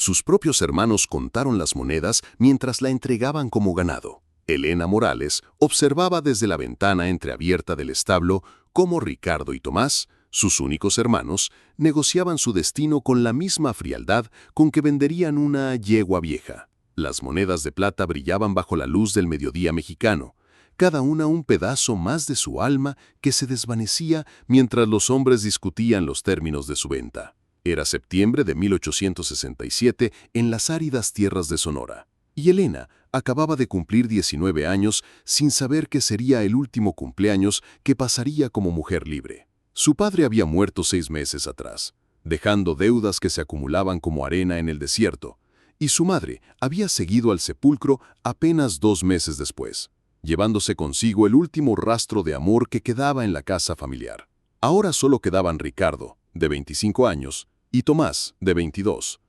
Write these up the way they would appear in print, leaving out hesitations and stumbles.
Sus propios hermanos contaron las monedas mientras la entregaban como ganado. Elena Morales observaba desde la ventana entreabierta del establo cómo Ricardo y Tomás, sus únicos hermanos, negociaban su destino con la misma frialdad con que venderían una yegua vieja. Las monedas de plata brillaban bajo la luz del mediodía mexicano, cada una un pedazo más de su alma que se desvanecía mientras los hombres discutían los términos de su venta. Era septiembre de 1867 en las áridas tierras de Sonora, y Elena acababa de cumplir 19 años sin saber que sería el último cumpleaños que pasaría como mujer libre. Su padre había muerto 6 meses atrás, dejando deudas que se acumulaban como arena en el desierto, y su madre había seguido al sepulcro apenas 2 meses después, llevándose consigo el último rastro de amor que quedaba en la casa familiar. Ahora solo quedaban Ricardo, de 25 años, y Tomás, de 22.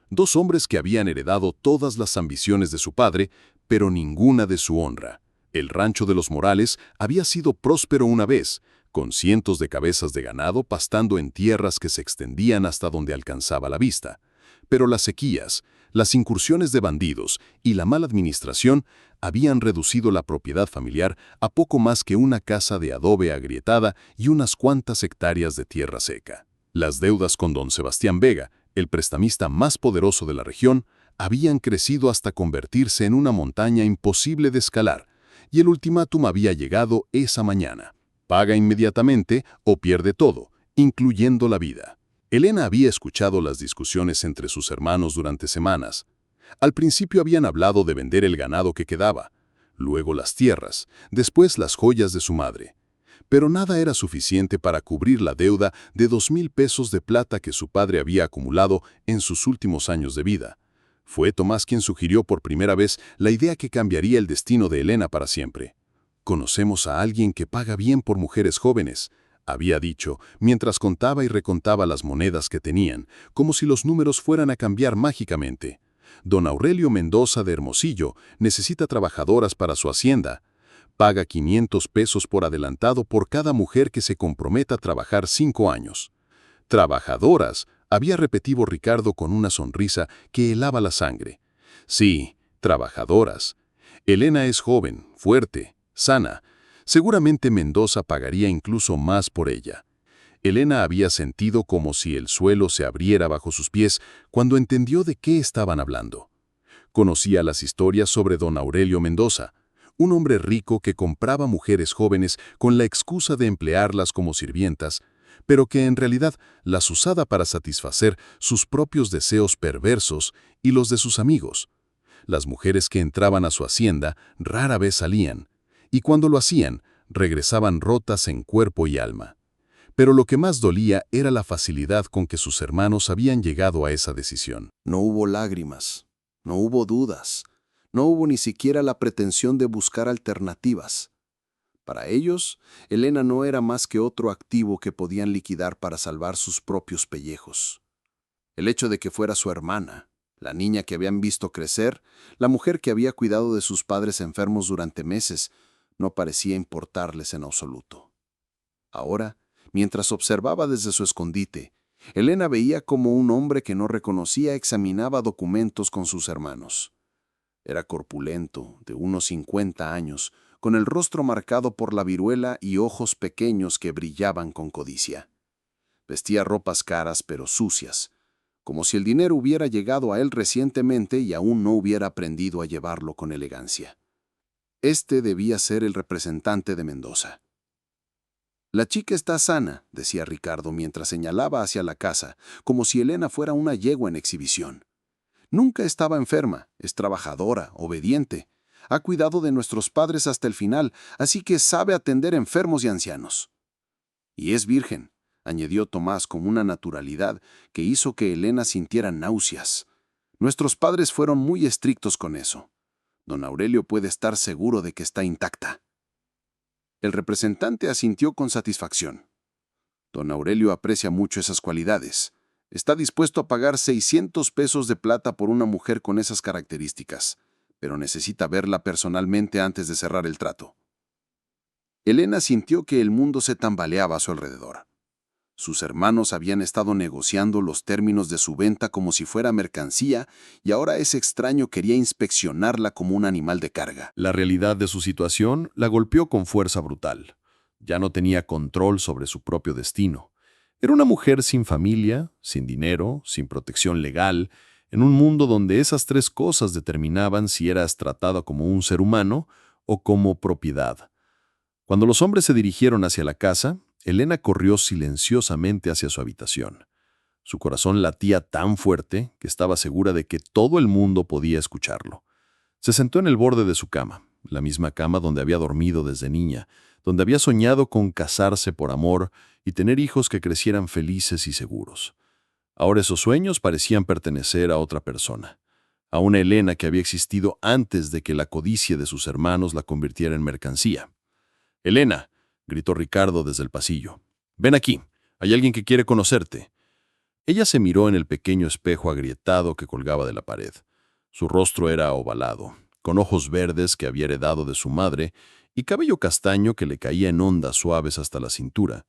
Dos hombres que habían heredado todas las ambiciones de su padre, pero ninguna de su honra. El rancho de los Morales había sido próspero una vez, con cientos de cabezas de ganado pastando en tierras que se extendían hasta donde alcanzaba la vista. Pero las sequías, las incursiones de bandidos y la mala administración habían reducido la propiedad familiar a poco más que una casa de adobe agrietada y unas cuantas hectáreas de tierra seca. Las deudas con don Sebastián Vega, el prestamista más poderoso de la región, habían crecido hasta convertirse en una montaña imposible de escalar, y el ultimátum había llegado esa mañana. Paga inmediatamente o pierde todo, incluyendo la vida. Elena había escuchado las discusiones entre sus hermanos durante semanas. Al principio habían hablado de vender el ganado que quedaba, luego las tierras, después las joyas de su madre. Pero nada era suficiente para cubrir la deuda de 2,000 pesos de plata que su padre había acumulado en sus últimos años de vida. Fue Tomás quien sugirió por primera vez la idea que cambiaría el destino de Elena para siempre. «Conocemos a alguien que paga bien por mujeres jóvenes», había dicho, mientras contaba y recontaba las monedas que tenían, como si los números fueran a cambiar mágicamente. «Don Aurelio Mendoza de Hermosillo necesita trabajadoras para su hacienda. Paga 500 pesos por adelantado por cada mujer que se comprometa a trabajar 5 años. «Trabajadoras», había repetido Ricardo con una sonrisa que helaba la sangre. «Sí, trabajadoras. Elena es joven, fuerte, sana. Seguramente Mendoza pagaría incluso más por ella». Elena había sentido como si el suelo se abriera bajo sus pies cuando entendió de qué estaban hablando. Conocía las historias sobre don Aurelio Mendoza, un hombre rico que compraba mujeres jóvenes con la excusa de emplearlas como sirvientas, pero que en realidad las usaba para satisfacer sus propios deseos perversos y los de sus amigos. Las mujeres que entraban a su hacienda rara vez salían, y cuando lo hacían, regresaban rotas en cuerpo y alma. Pero lo que más dolía era la facilidad con que sus hermanos habían llegado a esa decisión. No hubo lágrimas, no hubo dudas, no hubo ni siquiera la pretensión de buscar alternativas. Para ellos, Elena no era más que otro activo que podían liquidar para salvar sus propios pellejos. El hecho de que fuera su hermana, la niña que habían visto crecer, la mujer que había cuidado de sus padres enfermos durante meses, no parecía importarles en absoluto. Ahora, mientras observaba desde su escondite, Elena veía como un hombre que no reconocía examinaba documentos con sus hermanos. Era corpulento, de unos 50 años, con el rostro marcado por la viruela y ojos pequeños que brillaban con codicia. Vestía ropas caras pero sucias, como si el dinero hubiera llegado a él recientemente y aún no hubiera aprendido a llevarlo con elegancia. Este debía ser el representante de Mendoza. «La chica está sana», decía Ricardo mientras señalaba hacia la casa, como si Elena fuera una yegua en exhibición. «Nunca estaba enferma, es trabajadora, obediente. Ha cuidado de nuestros padres hasta el final, así que sabe atender enfermos y ancianos». «Y es virgen», añadió Tomás con una naturalidad que hizo que Elena sintiera náuseas. «Nuestros padres fueron muy estrictos con eso. Don Aurelio puede estar seguro de que está intacta». El representante asintió con satisfacción. «Don Aurelio aprecia mucho esas cualidades. Está dispuesto a pagar 600 pesos de plata por una mujer con esas características, pero necesita verla personalmente antes de cerrar el trato». Elena sintió que el mundo se tambaleaba a su alrededor. Sus hermanos habían estado negociando los términos de su venta como si fuera mercancía y ahora ese extraño quería inspeccionarla como un animal de carga. La realidad de su situación la golpeó con fuerza brutal. Ya no tenía control sobre su propio destino. Era una mujer sin familia, sin dinero, sin protección legal, en un mundo donde esas tres cosas determinaban si eras tratada como un ser humano o como propiedad. Cuando los hombres se dirigieron hacia la casa, Elena corrió silenciosamente hacia su habitación. Su corazón latía tan fuerte que estaba segura de que todo el mundo podía escucharlo. Se sentó en el borde de su cama, la misma cama donde había dormido desde niña, donde había soñado con casarse por amor y tener hijos que crecieran felices y seguros. Ahora esos sueños parecían pertenecer a otra persona, a una Elena que había existido antes de que la codicia de sus hermanos la convirtiera en mercancía. «Elena», gritó Ricardo desde el pasillo. «Ven aquí, hay alguien que quiere conocerte». Ella se miró en el pequeño espejo agrietado que colgaba de la pared. Su rostro era ovalado, con ojos verdes que había heredado de su madre y cabello castaño que le caía en ondas suaves hasta la cintura.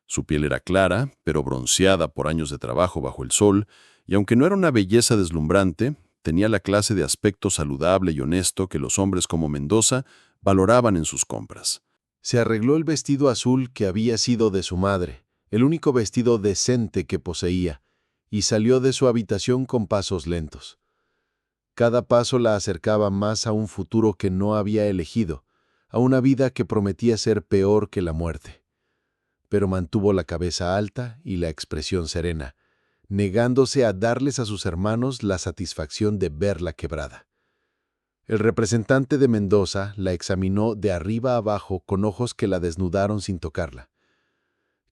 Su piel era clara, pero bronceada por años de trabajo bajo el sol, y aunque no era una belleza deslumbrante, tenía la clase de aspecto saludable y honesto que los hombres como Mendoza valoraban en sus compras. Se arregló el vestido azul que había sido de su madre, el único vestido decente que poseía, y salió de su habitación con pasos lentos. Cada paso la acercaba más a un futuro que no había elegido, a una vida que prometía ser peor que la muerte. Pero mantuvo la cabeza alta y la expresión serena, negándose a darles a sus hermanos la satisfacción de verla quebrada. El representante de Mendoza la examinó de arriba a abajo con ojos que la desnudaron sin tocarla.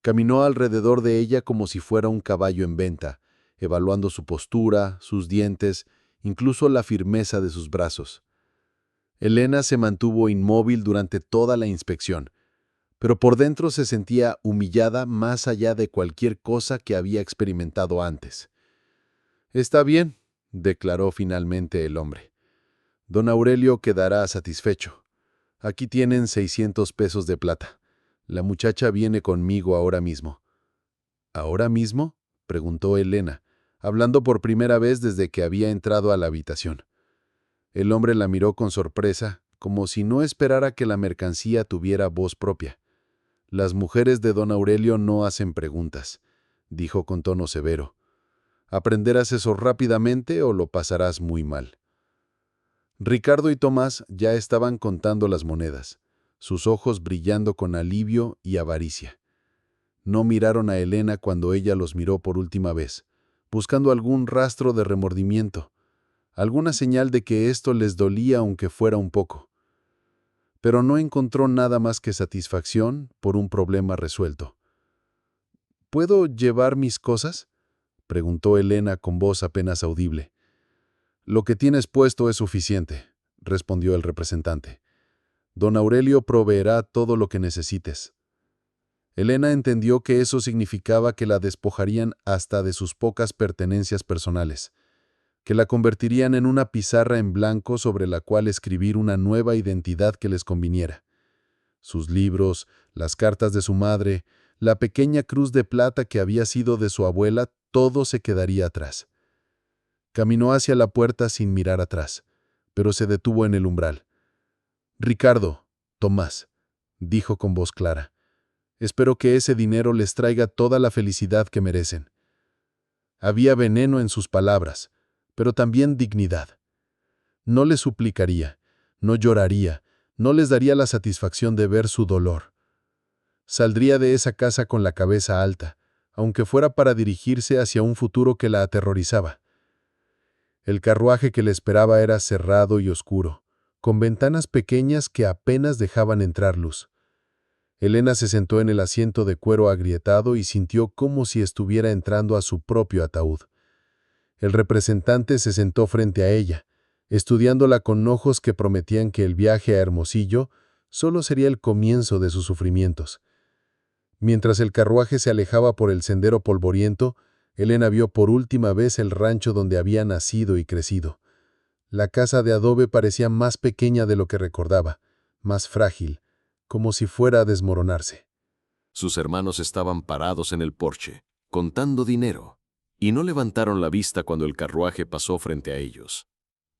Caminó alrededor de ella como si fuera un caballo en venta, evaluando su postura, sus dientes, incluso la firmeza de sus brazos. Elena se mantuvo inmóvil durante toda la inspección, pero por dentro se sentía humillada más allá de cualquier cosa que había experimentado antes. «Está bien», declaró finalmente el hombre. «Don Aurelio quedará satisfecho. Aquí tienen 600 pesos de plata. La muchacha viene conmigo ahora mismo». «¿Ahora mismo?», preguntó Elena, hablando por primera vez desde que había entrado a la habitación. El hombre la miró con sorpresa, como si no esperara que la mercancía tuviera voz propia. «Las mujeres de don Aurelio no hacen preguntas», dijo con tono severo. «Aprenderás eso rápidamente o lo pasarás muy mal». Ricardo y Tomás ya estaban contando las monedas, sus ojos brillando con alivio y avaricia. No miraron a Elena cuando ella los miró por última vez, buscando algún rastro de remordimiento, alguna señal de que esto les dolía aunque fuera un poco. Pero no encontró nada más que satisfacción por un problema resuelto. «¿Puedo llevar mis cosas?», preguntó Elena con voz apenas audible. «Lo que tienes puesto es suficiente», respondió el representante. «Don Aurelio proveerá todo lo que necesites». Elena entendió que eso significaba que la despojarían hasta de sus pocas pertenencias personales, que la convertirían en una pizarra en blanco sobre la cual escribir una nueva identidad que les conviniera. Sus libros, las cartas de su madre, la pequeña cruz de plata que había sido de su abuela, todo se quedaría atrás. Caminó hacia la puerta sin mirar atrás, pero se detuvo en el umbral. «Ricardo, Tomás», dijo con voz clara, «espero que ese dinero les traiga toda la felicidad que merecen». Había veneno en sus palabras, pero también dignidad. No les suplicaría, no lloraría, no les daría la satisfacción de ver su dolor. Saldría de esa casa con la cabeza alta, aunque fuera para dirigirse hacia un futuro que la aterrorizaba. El carruaje que le esperaba era cerrado y oscuro, con ventanas pequeñas que apenas dejaban entrar luz. Elena se sentó en el asiento de cuero agrietado y sintió como si estuviera entrando a su propio ataúd. El representante se sentó frente a ella, estudiándola con ojos que prometían que el viaje a Hermosillo solo sería el comienzo de sus sufrimientos. Mientras el carruaje se alejaba por el sendero polvoriento, Elena vio por última vez el rancho donde había nacido y crecido. La casa de adobe parecía más pequeña de lo que recordaba, más frágil, como si fuera a desmoronarse. Sus hermanos estaban parados en el porche, contando dinero, y no levantaron la vista cuando el carruaje pasó frente a ellos.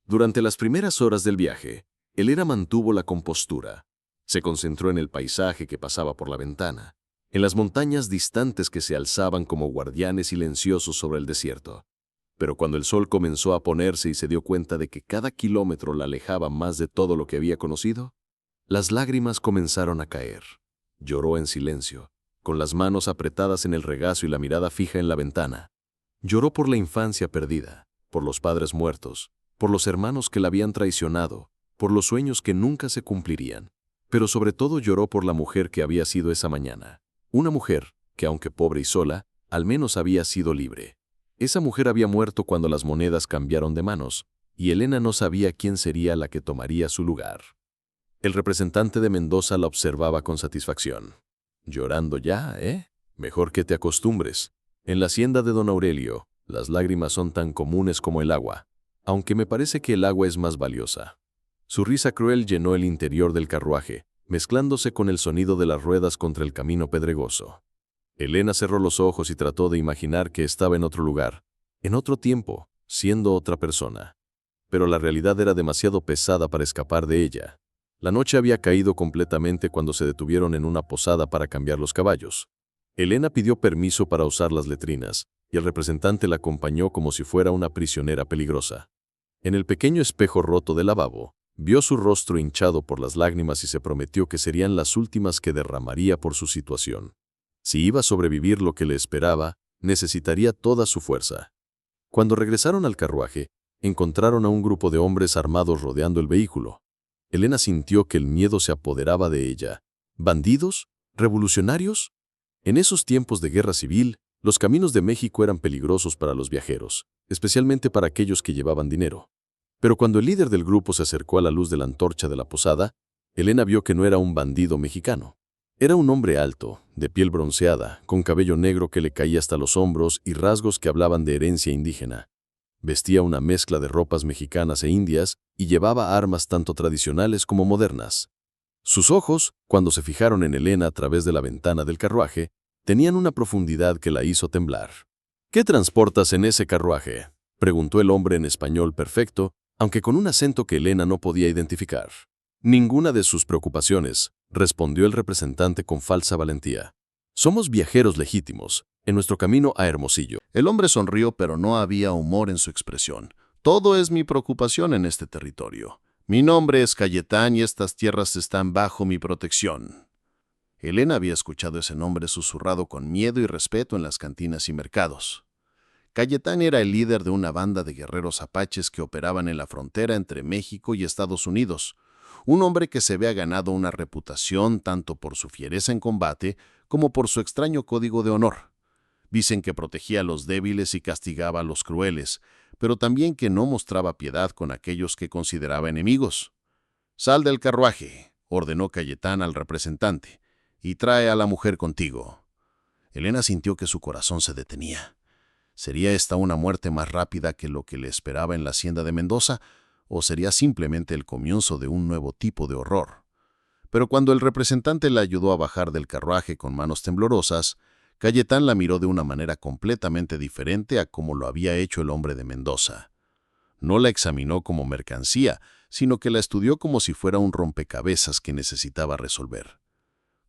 Durante las primeras horas del viaje, Elena mantuvo la compostura. Se concentró en el paisaje que pasaba por la ventana, en las montañas distantes que se alzaban como guardianes silenciosos sobre el desierto. Pero cuando el sol comenzó a ponerse y se dio cuenta de que cada kilómetro la alejaba más de todo lo que había conocido, las lágrimas comenzaron a caer. Lloró en silencio, con las manos apretadas en el regazo y la mirada fija en la ventana. Lloró por la infancia perdida, por los padres muertos, por los hermanos que la habían traicionado, por los sueños que nunca se cumplirían. Pero sobre todo lloró por la mujer que había sido esa mañana. Una mujer que, aunque pobre y sola, al menos había sido libre. Esa mujer había muerto cuando las monedas cambiaron de manos, y Elena no sabía quién sería la que tomaría su lugar. El representante de Mendoza la observaba con satisfacción. «Llorando ya, ¿eh? Mejor que te acostumbres. En la hacienda de don Aurelio, las lágrimas son tan comunes como el agua, aunque me parece que el agua es más valiosa». Su risa cruel llenó el interior del carruaje, mezclándose con el sonido de las ruedas contra el camino pedregoso. Elena cerró los ojos y trató de imaginar que estaba en otro lugar, en otro tiempo, siendo otra persona. Pero la realidad era demasiado pesada para escapar de ella. La noche había caído completamente cuando se detuvieron en una posada para cambiar los caballos. Elena pidió permiso para usar las letrinas, y el representante la acompañó como si fuera una prisionera peligrosa. En el pequeño espejo roto del lavabo, vio su rostro hinchado por las lágrimas y se prometió que serían las últimas que derramaría por su situación. Si iba a sobrevivir lo que le esperaba, necesitaría toda su fuerza. Cuando regresaron al carruaje, encontraron a un grupo de hombres armados rodeando el vehículo. Elena sintió que el miedo se apoderaba de ella. ¿Bandidos? ¿Revolucionarios? En esos tiempos de guerra civil, los caminos de México eran peligrosos para los viajeros, especialmente para aquellos que llevaban dinero. Pero cuando el líder del grupo se acercó a la luz de la antorcha de la posada, Elena vio que no era un bandido mexicano. Era un hombre alto, de piel bronceada, con cabello negro que le caía hasta los hombros y rasgos que hablaban de herencia indígena. Vestía una mezcla de ropas mexicanas e indias y llevaba armas tanto tradicionales como modernas. Sus ojos, cuando se fijaron en Elena a través de la ventana del carruaje, tenían una profundidad que la hizo temblar. «¿Qué transportas en ese carruaje?», preguntó el hombre en español perfecto, aunque con un acento que Elena no podía identificar. «Ninguna de sus preocupaciones», respondió el representante con falsa valentía. «Somos viajeros legítimos, en nuestro camino a Hermosillo». El hombre sonrió, pero no había humor en su expresión. «Todo es mi preocupación en este territorio. Mi nombre es Cayetán y estas tierras están bajo mi protección». Elena había escuchado ese nombre susurrado con miedo y respeto en las cantinas y mercados. Cayetán era el líder de una banda de guerreros apaches que operaban en la frontera entre México y Estados Unidos. Un hombre que se había ganado una reputación tanto por su fiereza en combate como por su extraño código de honor. Dicen que protegía a los débiles y castigaba a los crueles, pero también que no mostraba piedad con aquellos que consideraba enemigos. «Sal del carruaje», ordenó Cayetán al representante, «y trae a la mujer contigo». Elena sintió que su corazón se detenía. ¿Sería esta una muerte más rápida que lo que le esperaba en la hacienda de Mendoza, o sería simplemente el comienzo de un nuevo tipo de horror? Pero cuando el representante la ayudó a bajar del carruaje con manos temblorosas, Cayetán la miró de una manera completamente diferente a como lo había hecho el hombre de Mendoza. No la examinó como mercancía, sino que la estudió como si fuera un rompecabezas que necesitaba resolver.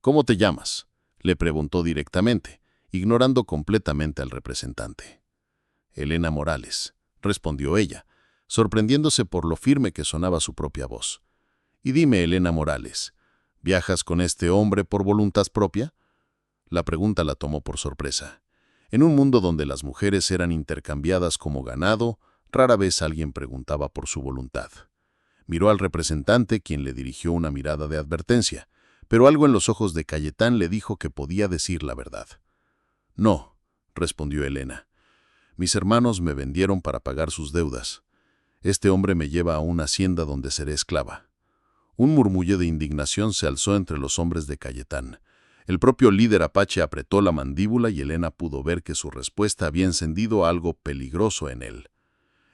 «¿Cómo te llamas?», le preguntó directamente, ignorando completamente al representante. «Elena Morales», respondió ella, sorprendiéndose por lo firme que sonaba su propia voz. «Y dime, Elena Morales, ¿viajas con este hombre por voluntad propia?». La pregunta la tomó por sorpresa. En un mundo donde las mujeres eran intercambiadas como ganado, rara vez alguien preguntaba por su voluntad. Miró al representante, quien le dirigió una mirada de advertencia, pero algo en los ojos de Cayetán le dijo que podía decir la verdad. «No», respondió Elena. «Mis hermanos me vendieron para pagar sus deudas. Este hombre me lleva a una hacienda donde seré esclava». Un murmullo de indignación se alzó entre los hombres de Cayetán. El propio líder apache apretó la mandíbula y Elena pudo ver que su respuesta había encendido algo peligroso en él.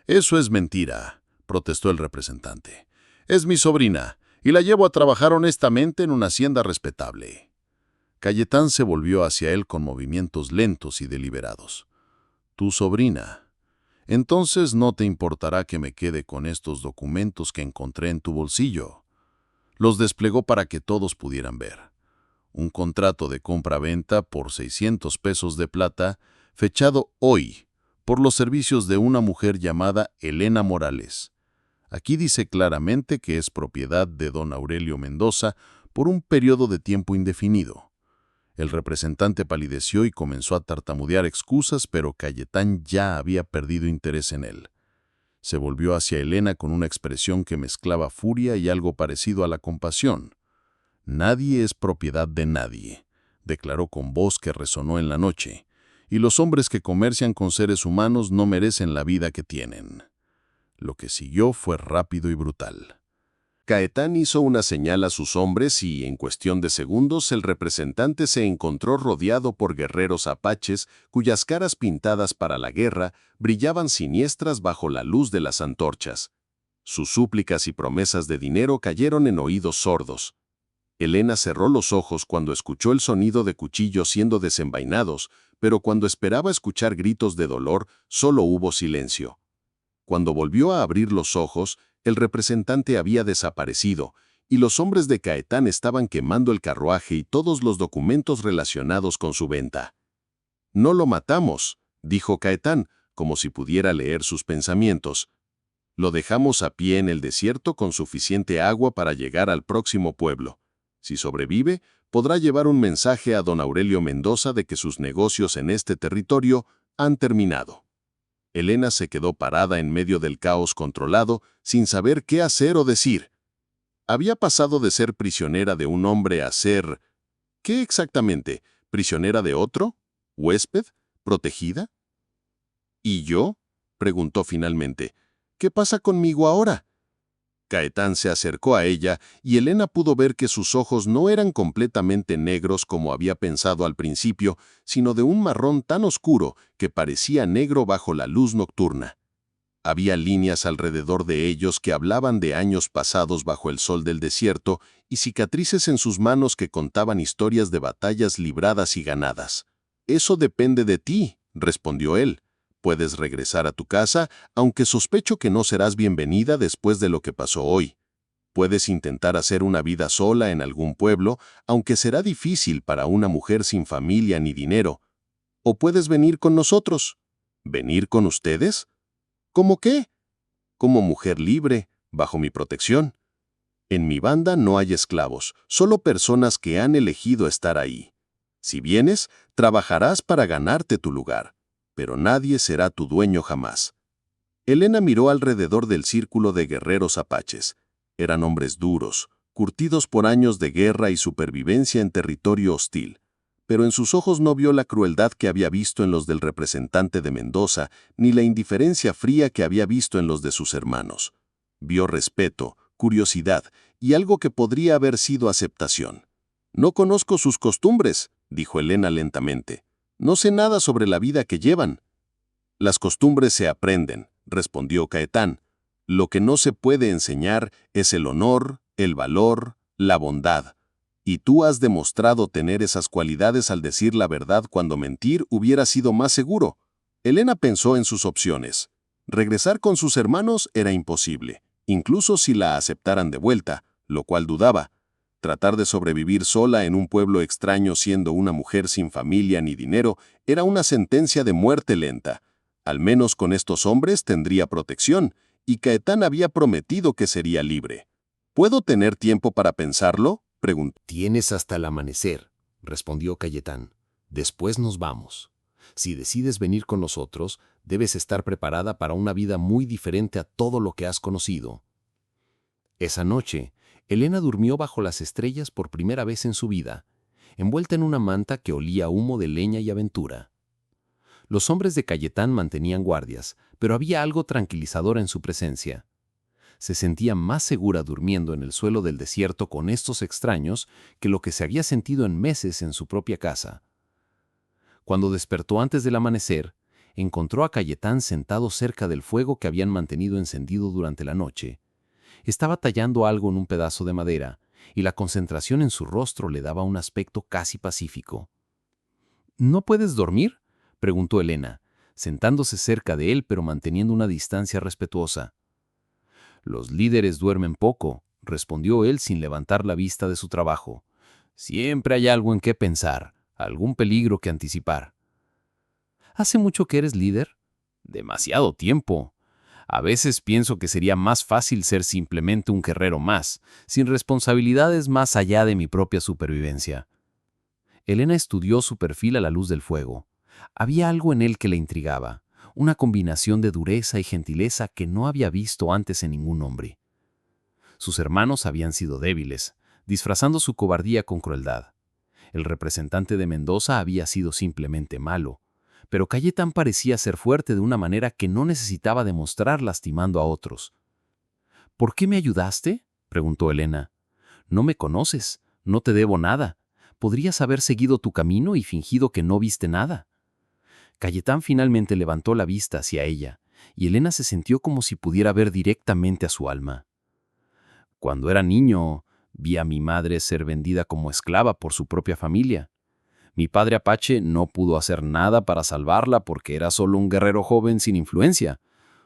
«Eso es mentira», protestó el representante. «Es mi sobrina, y la llevo a trabajar honestamente en una hacienda respetable». Cayetán se volvió hacia él con movimientos lentos y deliberados. «Tu sobrina. Entonces no te importará que me quede con estos documentos que encontré en tu bolsillo». Los desplegó para que todos pudieran ver. Un contrato de compra-venta por 600 pesos de plata, fechado hoy, por los servicios de una mujer llamada Elena Morales. Aquí dice claramente que es propiedad de don Aurelio Mendoza por un periodo de tiempo indefinido. El representante palideció y comenzó a tartamudear excusas, pero Cayetán ya había perdido interés en él. Se volvió hacia Elena con una expresión que mezclaba furia y algo parecido a la compasión. «Nadie es propiedad de nadie», declaró con voz que resonó en la noche, «y los hombres que comercian con seres humanos no merecen la vida que tienen». Lo que siguió fue rápido y brutal. Caetán hizo una señal a sus hombres y, en cuestión de segundos, el representante se encontró rodeado por guerreros apaches cuyas caras pintadas para la guerra brillaban siniestras bajo la luz de las antorchas. Sus súplicas y promesas de dinero cayeron en oídos sordos. Elena cerró los ojos cuando escuchó el sonido de cuchillos siendo desenvainados, pero cuando esperaba escuchar gritos de dolor, solo hubo silencio. Cuando volvió a abrir los ojos, el representante había desaparecido, y los hombres de Caetán estaban quemando el carruaje y todos los documentos relacionados con su venta. «No lo matamos», dijo Caetán, como si pudiera leer sus pensamientos. «Lo dejamos a pie en el desierto con suficiente agua para llegar al próximo pueblo. Si sobrevive, podrá llevar un mensaje a don Aurelio Mendoza de que sus negocios en este territorio han terminado». Elena se quedó parada en medio del caos controlado, sin saber qué hacer o decir. Había pasado de ser prisionera de un hombre a ser... ¿Qué exactamente? ¿Prisionera de otro? ¿Huésped? ¿Protegida? ¿Y yo?, preguntó finalmente. ¿Qué pasa conmigo ahora? Caetán se acercó a ella y Elena pudo ver que sus ojos no eran completamente negros como había pensado al principio, sino de un marrón tan oscuro que parecía negro bajo la luz nocturna. Había líneas alrededor de ellos que hablaban de años pasados bajo el sol del desierto y cicatrices en sus manos que contaban historias de batallas libradas y ganadas. «Eso depende de ti», respondió él. «Puedes regresar a tu casa, aunque sospecho que no serás bienvenida después de lo que pasó hoy. Puedes intentar hacer una vida sola en algún pueblo, aunque será difícil para una mujer sin familia ni dinero. O puedes venir con nosotros». «¿Venir con ustedes? ¿Cómo qué?» «Como mujer libre, bajo mi protección. En mi banda no hay esclavos, solo personas que han elegido estar ahí. Si vienes, trabajarás para ganarte tu lugar, pero nadie será tu dueño jamás». Elena miró alrededor del círculo de guerreros apaches. Eran hombres duros, curtidos por años de guerra y supervivencia en territorio hostil, pero en sus ojos no vio la crueldad que había visto en los del representante de Mendoza, ni la indiferencia fría que había visto en los de sus hermanos. Vio respeto, curiosidad y algo que podría haber sido aceptación. «No conozco sus costumbres», dijo Elena lentamente. «No sé nada sobre la vida que llevan». «Las costumbres se aprenden», respondió Caetán. «Lo que no se puede enseñar es el honor, el valor, la bondad. Y tú has demostrado tener esas cualidades al decir la verdad cuando mentir hubiera sido más seguro». Elena pensó en sus opciones. Regresar con sus hermanos era imposible, incluso si la aceptaran de vuelta, lo cual dudaba. Tratar de sobrevivir sola en un pueblo extraño siendo una mujer sin familia ni dinero era una sentencia de muerte lenta. Al menos con estos hombres tendría protección, y Caetán había prometido que sería libre. «¿Puedo tener tiempo para pensarlo?», preguntó. «Tienes hasta el amanecer», respondió Cayetán. «Después nos vamos. Si decides venir con nosotros, debes estar preparada para una vida muy diferente a todo lo que has conocido». Esa noche, Elena durmió bajo las estrellas por primera vez en su vida, envuelta en una manta que olía a humo de leña y aventura. Los hombres de Cayetán mantenían guardias, pero había algo tranquilizador en su presencia. Se sentía más segura durmiendo en el suelo del desierto con estos extraños que lo que se había sentido en meses en su propia casa. Cuando despertó antes del amanecer, encontró a Cayetán sentado cerca del fuego que habían mantenido encendido durante la noche. Estaba tallando algo en un pedazo de madera, y la concentración en su rostro le daba un aspecto casi pacífico. ¿No puedes dormir?, preguntó Elena, sentándose cerca de él pero manteniendo una distancia respetuosa. Los líderes duermen poco, respondió él sin levantar la vista de su trabajo. Siempre hay algo en qué pensar, algún peligro que anticipar. ¿Hace mucho que eres líder? Demasiado tiempo. A veces pienso que sería más fácil ser simplemente un guerrero más, sin responsabilidades más allá de mi propia supervivencia. Elena estudió su perfil a la luz del fuego. Había algo en él que le intrigaba, una combinación de dureza y gentileza que no había visto antes en ningún hombre. Sus hermanos habían sido débiles, disfrazando su cobardía con crueldad. El representante de Mendoza había sido simplemente malo, pero Cayetán parecía ser fuerte de una manera que no necesitaba demostrar lastimando a otros. ¿Por qué me ayudaste?, preguntó Elena. No me conoces, no te debo nada. Podrías haber seguido tu camino y fingido que no viste nada. Cayetán finalmente levantó la vista hacia ella, y Elena se sintió como si pudiera ver directamente a su alma. Cuando era niño, vi a mi madre ser vendida como esclava por su propia familia. Mi padre Apache no pudo hacer nada para salvarla porque era solo un guerrero joven sin influencia.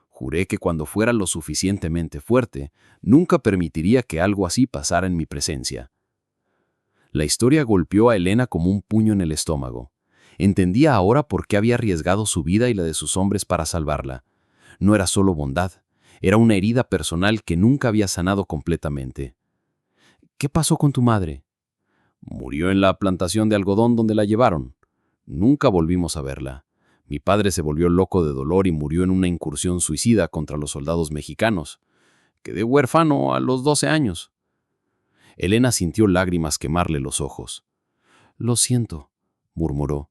Juré que cuando fuera lo suficientemente fuerte, nunca permitiría que algo así pasara en mi presencia. La historia golpeó a Elena como un puño en el estómago. Entendía ahora por qué había arriesgado su vida y la de sus hombres para salvarla. No era solo bondad, era una herida personal que nunca había sanado completamente. ¿Qué pasó con tu madre? Murió en la plantación de algodón donde la llevaron. Nunca volvimos a verla. Mi padre se volvió loco de dolor y murió en una incursión suicida contra los soldados mexicanos. Quedé huérfano a los 12 años. Elena sintió lágrimas quemarle los ojos. Lo siento, murmuró.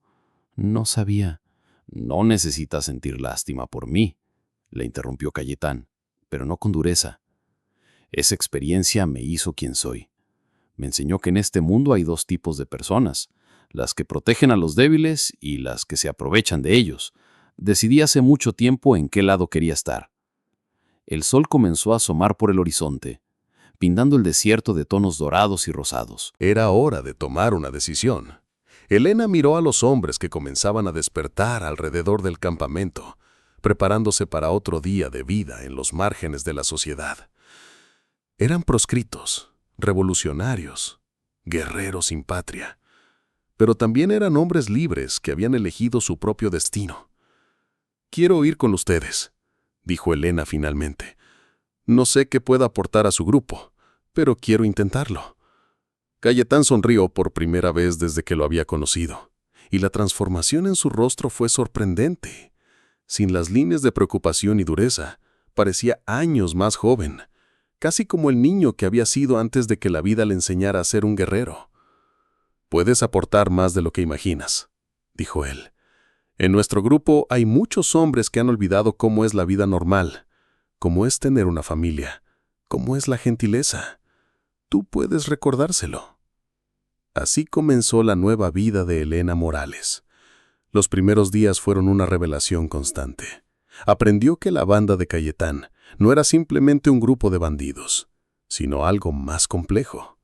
No sabía. No necesitas sentir lástima por mí, le interrumpió Cayetán, pero no con dureza. Esa experiencia me hizo quien soy. Me enseñó que en este mundo hay dos tipos de personas, las que protegen a los débiles y las que se aprovechan de ellos. Decidí hace mucho tiempo en qué lado quería estar. El sol comenzó a asomar por el horizonte, pintando el desierto de tonos dorados y rosados. Era hora de tomar una decisión. Elena miró a los hombres que comenzaban a despertar alrededor del campamento, preparándose para otro día de vida en los márgenes de la sociedad. Eran proscritos, revolucionarios, guerreros sin patria, pero también eran hombres libres que habían elegido su propio destino. «Quiero ir con ustedes», dijo Elena finalmente. «No sé qué pueda aportar a su grupo, pero quiero intentarlo». Cayetán sonrió por primera vez desde que lo había conocido, y la transformación en su rostro fue sorprendente. Sin las líneas de preocupación y dureza, parecía años más joven, casi como el niño que había sido antes de que la vida le enseñara a ser un guerrero. «Puedes aportar más de lo que imaginas», dijo él. «En nuestro grupo hay muchos hombres que han olvidado cómo es la vida normal, cómo es tener una familia, cómo es la gentileza. Tú puedes recordárselo». Así comenzó la nueva vida de Elena Morales. Los primeros días fueron una revelación constante. Aprendió que la banda de Cayetán no era simplemente un grupo de bandidos, sino algo más complejo.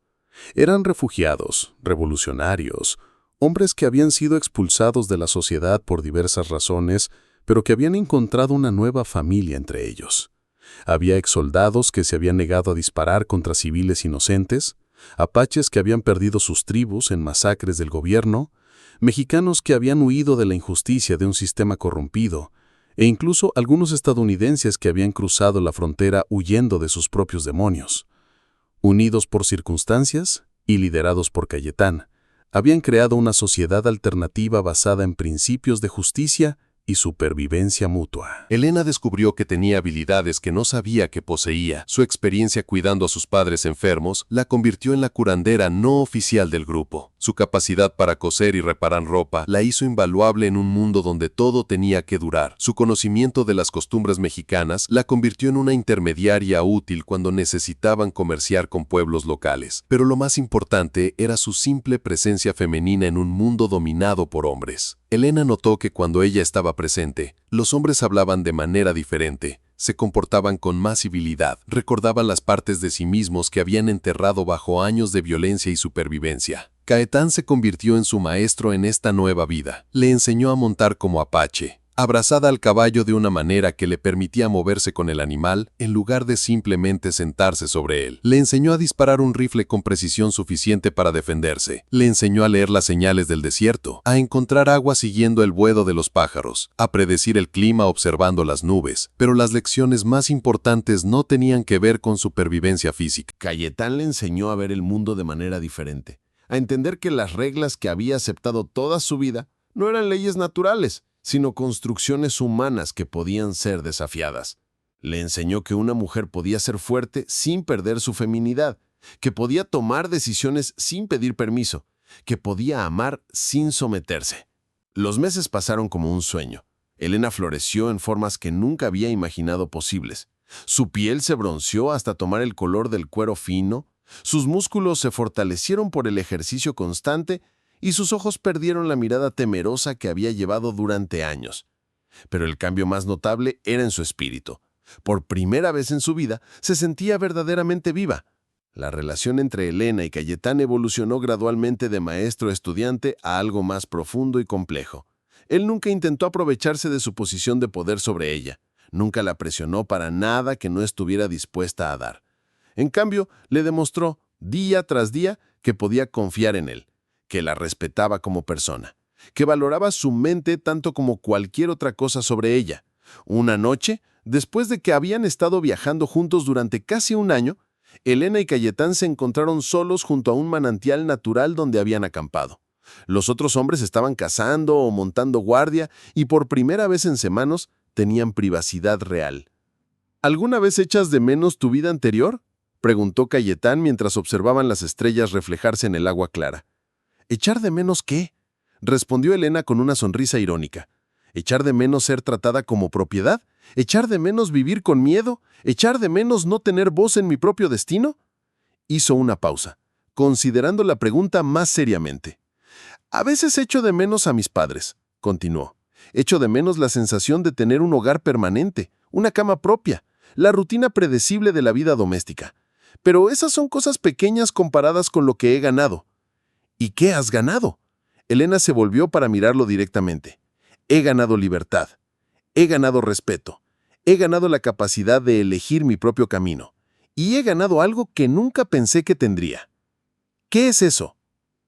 Eran refugiados, revolucionarios, hombres que habían sido expulsados de la sociedad por diversas razones, pero que habían encontrado una nueva familia entre ellos. Había exsoldados que se habían negado a disparar contra civiles inocentes, apaches que habían perdido sus tribus en masacres del gobierno, mexicanos que habían huido de la injusticia de un sistema corrompido, e incluso algunos estadounidenses que habían cruzado la frontera huyendo de sus propios demonios. Unidos por circunstancias y liderados por Cayetán, habían creado una sociedad alternativa basada en principios de justicia y supervivencia mutua. Elena descubrió que tenía habilidades que no sabía que poseía. Su experiencia cuidando a sus padres enfermos la convirtió en la curandera no oficial del grupo. Su capacidad para coser y reparar ropa la hizo invaluable en un mundo donde todo tenía que durar. Su conocimiento de las costumbres mexicanas la convirtió en una intermediaria útil cuando necesitaban comerciar con pueblos locales. Pero lo más importante era su simple presencia femenina en un mundo dominado por hombres. Elena notó que cuando ella estaba presente, los hombres hablaban de manera diferente. se comportaban con más civilidad, recordaban las partes de sí mismos que habían enterrado bajo años de violencia y supervivencia. Caetán se convirtió en su maestro en esta nueva vida. Le enseñó a montar como apache, abrazada al caballo de una manera que le permitía moverse con el animal en lugar de simplemente sentarse sobre él. Le enseñó a disparar un rifle con precisión suficiente para defenderse. Le enseñó a leer las señales del desierto, a encontrar agua siguiendo el vuelo de los pájaros, a predecir el clima observando las nubes. Pero las lecciones más importantes no tenían que ver con supervivencia física. Caetán le enseñó a ver el mundo de manera diferente, a entender que las reglas que había aceptado toda su vida no eran leyes naturales, sino construcciones humanas que podían ser desafiadas. Le enseñó que una mujer podía ser fuerte sin perder su feminidad, que podía tomar decisiones sin pedir permiso, que podía amar sin someterse. Los meses pasaron como un sueño. Elena floreció en formas que nunca había imaginado posibles. Su piel se bronceó hasta tomar el color del cuero fino, sus músculos se fortalecieron por el ejercicio constante y sus ojos perdieron la mirada temerosa que había llevado durante años. Pero el cambio más notable era en su espíritu. Por primera vez en su vida, se sentía verdaderamente viva. La relación entre Elena y Caetán evolucionó gradualmente de maestro-estudiante a algo más profundo y complejo. Él nunca intentó aprovecharse de su posición de poder sobre ella. Nunca la presionó para nada que no estuviera dispuesta a dar. En cambio, le demostró, día tras día, que podía confiar en él, que la respetaba como persona, que valoraba su mente tanto como cualquier otra cosa sobre ella. Una noche, después de que habían estado viajando juntos durante casi un año, Elena y Caetán se encontraron solos junto a un manantial natural donde habían acampado. Los otros hombres estaban cazando o montando guardia y por primera vez en semanas tenían privacidad real. ¿Alguna vez echas de menos tu vida anterior?, preguntó Caetán mientras observaban las estrellas reflejarse en el agua clara. ¿Echar de menos qué?, respondió Elena con una sonrisa irónica. ¿Echar de menos ser tratada como propiedad? ¿Echar de menos vivir con miedo? ¿Echar de menos no tener voz en mi propio destino? Hizo una pausa, considerando la pregunta más seriamente. A veces echo de menos a mis padres, continuó. Echo de menos la sensación de tener un hogar permanente, una cama propia, la rutina predecible de la vida doméstica. Pero esas son cosas pequeñas comparadas con lo que he ganado. ¿Y qué has ganado? Elena se volvió para mirarlo directamente. He ganado libertad. He ganado respeto. He ganado la capacidad de elegir mi propio camino. Y he ganado algo que nunca pensé que tendría. ¿Qué es eso?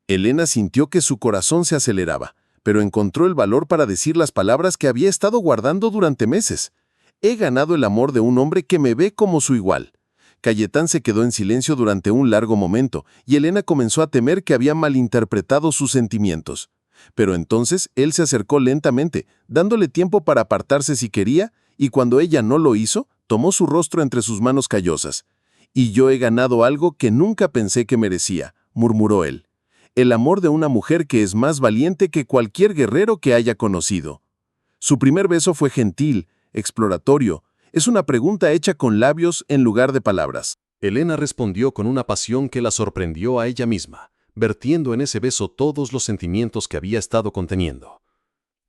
Elena sintió que su corazón se aceleraba, pero encontró el valor para decir las palabras que había estado guardando durante meses. He ganado el amor de un hombre que me ve como su igual. Caetán se quedó en silencio durante un largo momento, y Elena comenzó a temer que había malinterpretado sus sentimientos. Pero entonces él se acercó lentamente, dándole tiempo para apartarse si quería, y cuando ella no lo hizo, tomó su rostro entre sus manos callosas. «Y yo he ganado algo que nunca pensé que merecía», murmuró él. «El amor de una mujer que es más valiente que cualquier guerrero que haya conocido». Su primer beso fue gentil, exploratorio. Es una pregunta hecha con labios en lugar de palabras. Elena respondió con una pasión que la sorprendió a ella misma, vertiendo en ese beso todos los sentimientos que había estado conteniendo.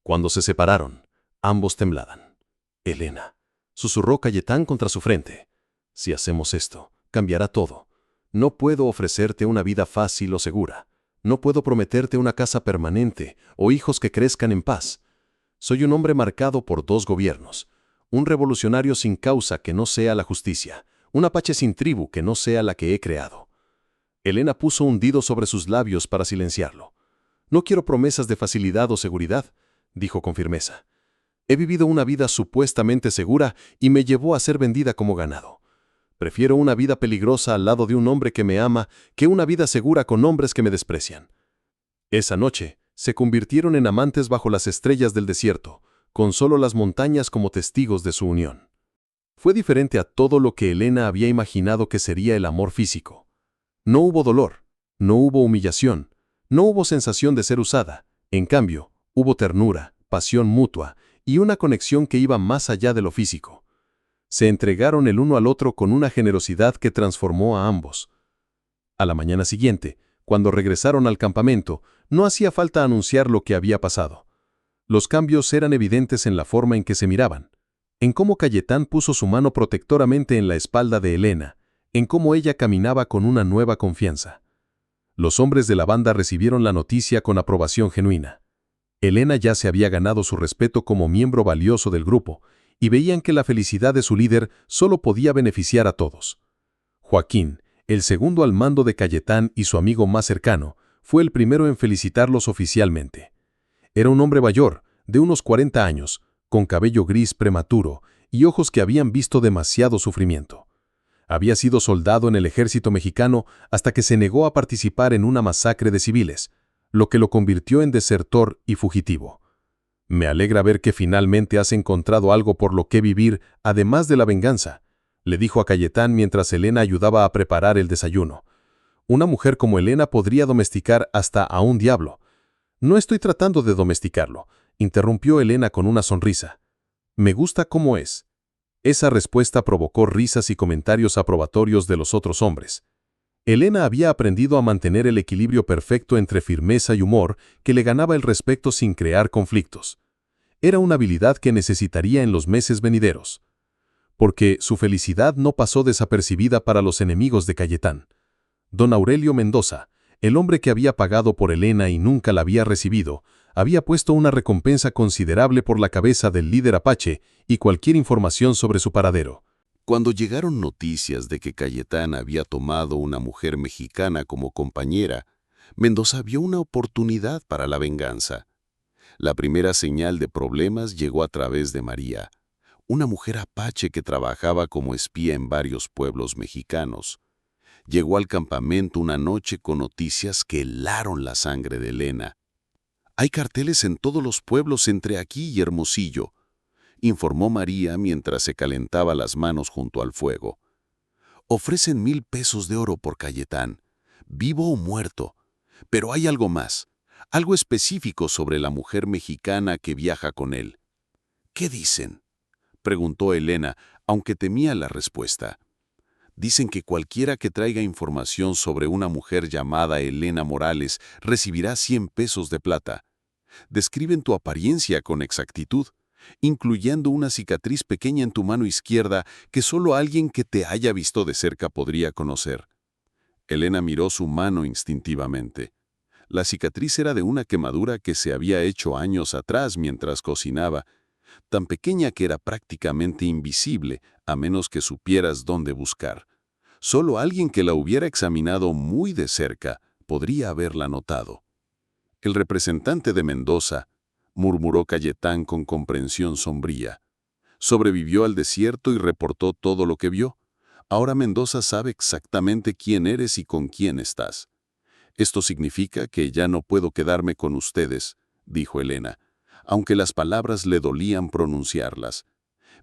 Cuando se separaron, ambos temblaban. «Elena», susurró Caetán contra su frente. «Si hacemos esto, cambiará todo. No puedo ofrecerte una vida fácil o segura. No puedo prometerte una casa permanente o hijos que crezcan en paz. Soy un hombre marcado por 2 gobiernos. Un revolucionario sin causa que no sea la justicia. Un apache sin tribu que no sea la que he creado». Elena puso un dedo sobre sus labios para silenciarlo. «No quiero promesas de facilidad o seguridad», dijo con firmeza. «He vivido una vida supuestamente segura y me llevó a ser vendida como ganado. Prefiero una vida peligrosa al lado de un hombre que me ama que una vida segura con hombres que me desprecian». Esa noche se convirtieron en amantes bajo las estrellas del desierto, con solo las montañas como testigos de su unión. Fue diferente a todo lo que Elena había imaginado que sería el amor físico. No hubo dolor, no hubo humillación, no hubo sensación de ser usada. En cambio, hubo ternura, pasión mutua y una conexión que iba más allá de lo físico. Se entregaron el uno al otro con una generosidad que transformó a ambos. A la mañana siguiente, cuando regresaron al campamento, no hacía falta anunciar lo que había pasado. Los cambios eran evidentes en la forma en que se miraban. en cómo Cayetán puso su mano protectoramente en la espalda de Elena, en cómo ella caminaba con una nueva confianza. Los hombres de la banda recibieron la noticia con aprobación genuina. Elena ya se había ganado su respeto como miembro valioso del grupo, y veían que la felicidad de su líder solo podía beneficiar a todos. Joaquín, el segundo al mando de Cayetán y su amigo más cercano, fue el primero en felicitarlos oficialmente. Era un hombre mayor, de unos 40 años, con cabello gris prematuro y ojos que habían visto demasiado sufrimiento. Había sido soldado en el ejército mexicano hasta que se negó a participar en una masacre de civiles, lo que lo convirtió en desertor y fugitivo. Me alegra ver que finalmente has encontrado algo por lo que vivir, además de la venganza, le dijo a Cayetán mientras Elena ayudaba a preparar el desayuno. Una mujer como Elena podría domesticar hasta a un diablo. No estoy tratando de domesticarlo, interrumpió Elena con una sonrisa. Me gusta cómo es. Esa respuesta provocó risas y comentarios aprobatorios de los otros hombres. Elena había aprendido a mantener el equilibrio perfecto entre firmeza y humor que le ganaba el respeto sin crear conflictos. Era una habilidad que necesitaría en los meses venideros. Porque su felicidad no pasó desapercibida para los enemigos de Cayetán. Don Aurelio Mendoza, el hombre que había pagado por Elena y nunca la había recibido, había puesto una recompensa considerable por la cabeza del líder apache y cualquier información sobre su paradero. Cuando llegaron noticias de que Cayetán había tomado una mujer mexicana como compañera, Mendoza vio una oportunidad para la venganza. La primera señal de problemas llegó a través de María, una mujer apache que trabajaba como espía en varios pueblos mexicanos. Llegó al campamento una noche con noticias que helaron la sangre de Elena. «Hay carteles en todos los pueblos entre aquí y Hermosillo», informó María mientras se calentaba las manos junto al fuego. «Ofrecen 1,000 pesos de oro por Cayetán, vivo o muerto. Pero hay algo más, algo específico sobre la mujer mexicana que viaja con él». «¿Qué dicen?», preguntó Elena, aunque temía la respuesta. «Dicen que cualquiera que traiga información sobre una mujer llamada Elena Morales recibirá 100 pesos de plata. Describen tu apariencia con exactitud, incluyendo una cicatriz pequeña en tu mano izquierda que solo alguien que te haya visto de cerca podría conocer». Elena miró su mano instintivamente. La cicatriz era de una quemadura que se había hecho años atrás mientras cocinaba, tan pequeña que era prácticamente invisible, a menos que supieras dónde buscar. Solo alguien que la hubiera examinado muy de cerca podría haberla notado. «El representante de Mendoza», murmuró Cayetán con comprensión sombría. «Sobrevivió al desierto y reportó todo lo que vio. Ahora Mendoza sabe exactamente quién eres y con quién estás». «Esto significa que ya no puedo quedarme con ustedes», dijo Elena, aunque las palabras le dolían pronunciarlas.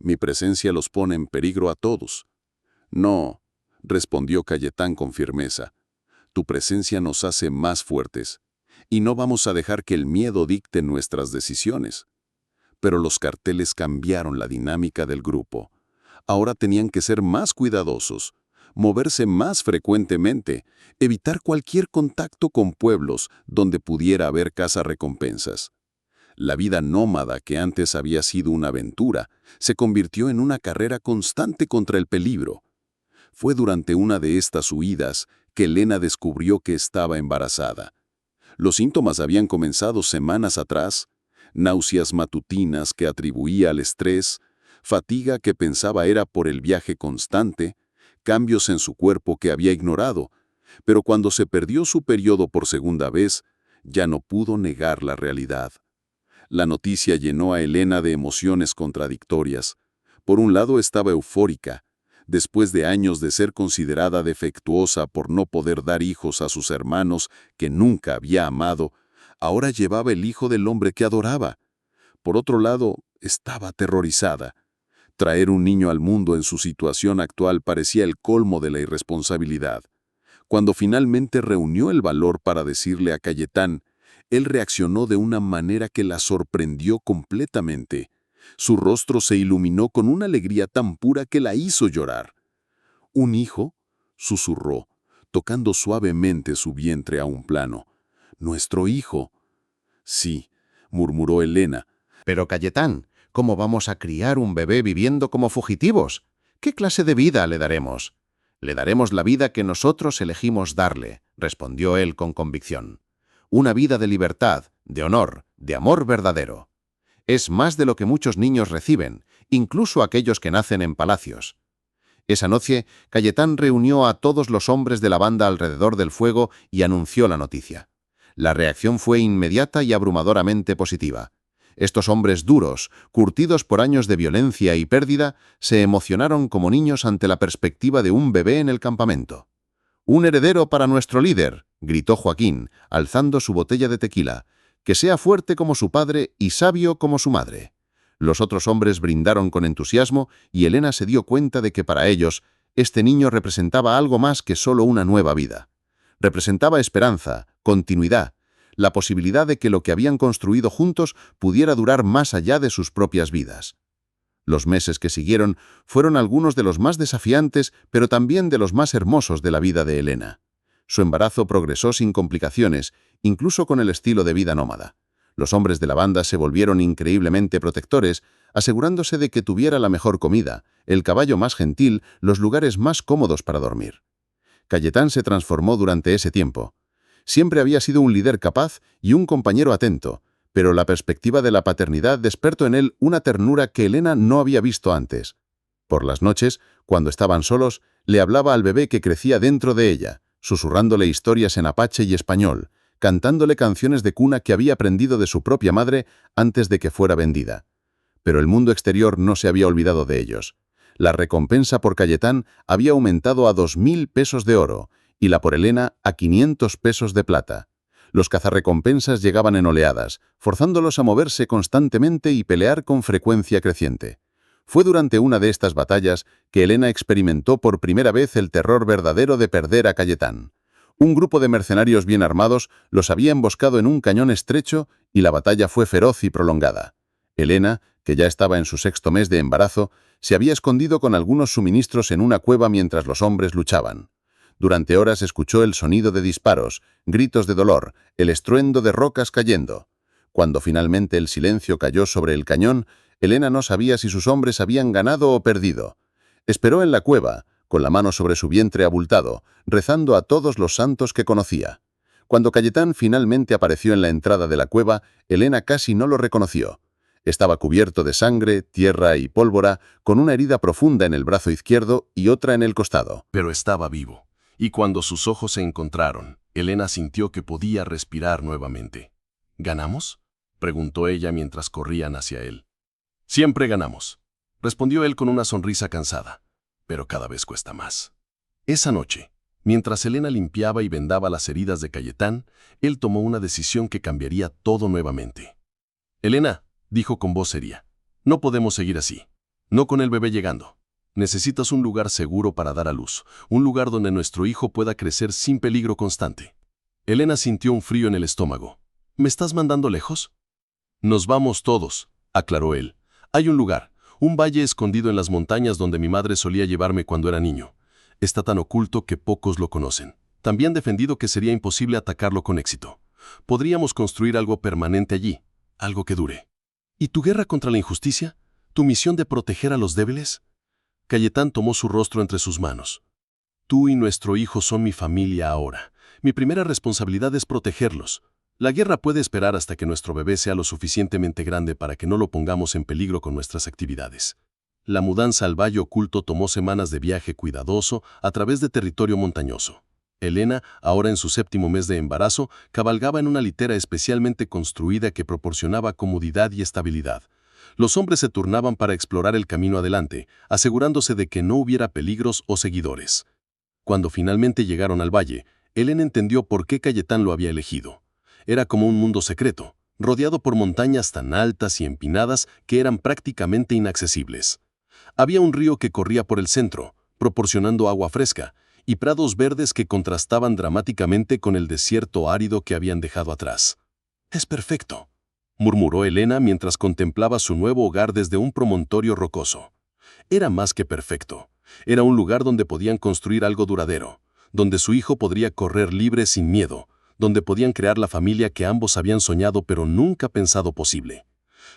«Mi presencia los pone en peligro a todos». «No», respondió Cayetán con firmeza. «Tu presencia nos hace más fuertes, y no vamos a dejar que el miedo dicte nuestras decisiones». Pero los carteles cambiaron la dinámica del grupo. Ahora tenían que ser más cuidadosos, moverse más frecuentemente, evitar cualquier contacto con pueblos donde pudiera haber cazarrecompensas. La vida nómada que antes había sido una aventura se convirtió en una carrera constante contra el peligro. Fue durante una de estas huidas que Elena descubrió que estaba embarazada. Los síntomas habían comenzado semanas atrás: náuseas matutinas que atribuía al estrés, fatiga que pensaba era por el viaje constante, cambios en su cuerpo que había ignorado, pero cuando se perdió su periodo por segunda vez, ya no pudo negar la realidad. La noticia llenó a Elena de emociones contradictorias. Por un lado estaba eufórica. Después de años de ser considerada defectuosa por no poder dar hijos a sus hermanos que nunca había amado, ahora llevaba el hijo del hombre que adoraba. Por otro lado, estaba aterrorizada. Traer un niño al mundo en su situación actual parecía el colmo de la irresponsabilidad. Cuando finalmente reunió el valor para decirle a Cayetán, él reaccionó de una manera que la sorprendió completamente. Su rostro se iluminó con una alegría tan pura que la hizo llorar. «¿Un hijo?», susurró, tocando suavemente su vientre a un plano. «¿Nuestro hijo?». «Sí», murmuró Elena. «Pero Cayetán, ¿Cómo vamos a criar un bebé viviendo como fugitivos? ¿Qué clase de vida le daremos? Le daremos la vida que nosotros elegimos darle, respondió él con convicción. Una vida de libertad, de honor, de amor verdadero. Es más de lo que muchos niños reciben, incluso aquellos que nacen en palacios. Esa noche, Cayetán reunió a todos los hombres de la banda alrededor del fuego y anunció la noticia. La reacción fue inmediata y abrumadoramente positiva. Estos hombres duros, curtidos por años de violencia y pérdida, se emocionaron como niños ante la perspectiva de un bebé en el campamento. «Un heredero para nuestro líder», gritó Joaquín, alzando su botella de tequila, «que sea fuerte como su padre y sabio como su madre». Los otros hombres brindaron con entusiasmo y Elena se dio cuenta de que para ellos este niño representaba algo más que solo una nueva vida. Representaba esperanza, continuidad, la posibilidad de que lo que habían construido juntos pudiera durar más allá de sus propias vidas. Los meses que siguieron fueron algunos de los más desafiantes, pero también de los más hermosos de la vida de Elena. Su embarazo progresó sin complicaciones, incluso con el estilo de vida nómada. Los hombres de la banda se volvieron increíblemente protectores, asegurándose de que tuviera la mejor comida, el caballo más gentil, los lugares más cómodos para dormir. Cayetán se transformó durante ese tiempo. Siempre había sido un líder capaz y un compañero atento, pero la perspectiva de la paternidad despertó en él una ternura que Elena no había visto antes. Por las noches, cuando estaban solos, le hablaba al bebé que crecía dentro de ella, susurrándole historias en apache y español, cantándole canciones de cuna que había aprendido de su propia madre antes de que fuera vendida. Pero el mundo exterior no se había olvidado de ellos. La recompensa por Cayetán había aumentado a 2.000 pesos de oro y la por Elena a 500 pesos de plata. Los cazarrecompensas llegaban en oleadas, forzándolos a moverse constantemente y pelear con frecuencia creciente. Fue durante una de estas batallas que Elena experimentó por primera vez el terror verdadero de perder a Cayetán. Un grupo de mercenarios bien armados los había emboscado en un cañón estrecho y la batalla fue feroz y prolongada. Elena, que ya estaba en su 6º mes de embarazo, se había escondido con algunos suministros en una cueva mientras los hombres luchaban. Durante horas escuchó el sonido de disparos, gritos de dolor, el estruendo de rocas cayendo. Cuando finalmente el silencio cayó sobre el cañón, Elena no sabía si sus hombres habían ganado o perdido. Esperó en la cueva, con la mano sobre su vientre abultado, rezando a todos los santos que conocía. Cuando Cayetán finalmente apareció en la entrada de la cueva, Elena casi no lo reconoció. Estaba cubierto de sangre, tierra y pólvora, con una herida profunda en el brazo izquierdo y otra en el costado. Pero estaba vivo, y cuando sus ojos se encontraron, Elena sintió que podía respirar nuevamente. ¿Ganamos?, preguntó ella mientras corrían hacia él. «Siempre ganamos», respondió él con una sonrisa cansada. «Pero cada vez cuesta más». Esa noche, mientras Elena limpiaba y vendaba las heridas de Cayetán, él tomó una decisión que cambiaría todo nuevamente. «Elena», dijo con voz seria, «no podemos seguir así. No con el bebé llegando. Necesitas un lugar seguro para dar a luz, un lugar donde nuestro hijo pueda crecer sin peligro constante». Elena sintió un frío en el estómago. «¿Me estás mandando lejos?» «Nos vamos todos», aclaró él. «Hay un lugar, un valle escondido en las montañas donde mi madre solía llevarme cuando era niño. Está tan oculto que pocos lo conocen. Tan bien defendido que sería imposible atacarlo con éxito. Podríamos construir algo permanente allí, algo que dure». «¿Y tu guerra contra la injusticia? ¿Tu misión de proteger a los débiles?» Cayetán tomó su rostro entre sus manos. «Tú y nuestro hijo son mi familia ahora. Mi primera responsabilidad es protegerlos. La guerra puede esperar hasta que nuestro bebé sea lo suficientemente grande para que no lo pongamos en peligro con nuestras actividades». La mudanza al valle oculto tomó semanas de viaje cuidadoso a través de territorio montañoso. Elena, ahora en su 7º mes de embarazo, cabalgaba en una litera especialmente construida que proporcionaba comodidad y estabilidad. Los hombres se turnaban para explorar el camino adelante, asegurándose de que no hubiera peligros o seguidores. Cuando finalmente llegaron al valle, Elena entendió por qué Cayetán lo había elegido. Era como un mundo secreto, rodeado por montañas tan altas y empinadas que eran prácticamente inaccesibles. Había un río que corría por el centro, proporcionando agua fresca, y prados verdes que contrastaban dramáticamente con el desierto árido que habían dejado atrás. «Es perfecto», murmuró Elena mientras contemplaba su nuevo hogar desde un promontorio rocoso. Era más que perfecto. Era un lugar donde podían construir algo duradero, donde su hijo podría correr libre sin miedo, donde podían crear la familia que ambos habían soñado pero nunca pensado posible.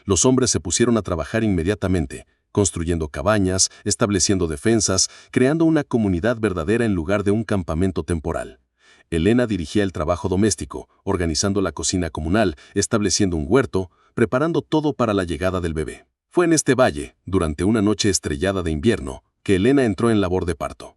Los hombres se pusieron a trabajar inmediatamente, construyendo cabañas, estableciendo defensas, creando una comunidad verdadera en lugar de un campamento temporal. Elena dirigía el trabajo doméstico, organizando la cocina comunal, estableciendo un huerto, preparando todo para la llegada del bebé. Fue en este valle, durante una noche estrellada de invierno, que Elena entró en labor de parto.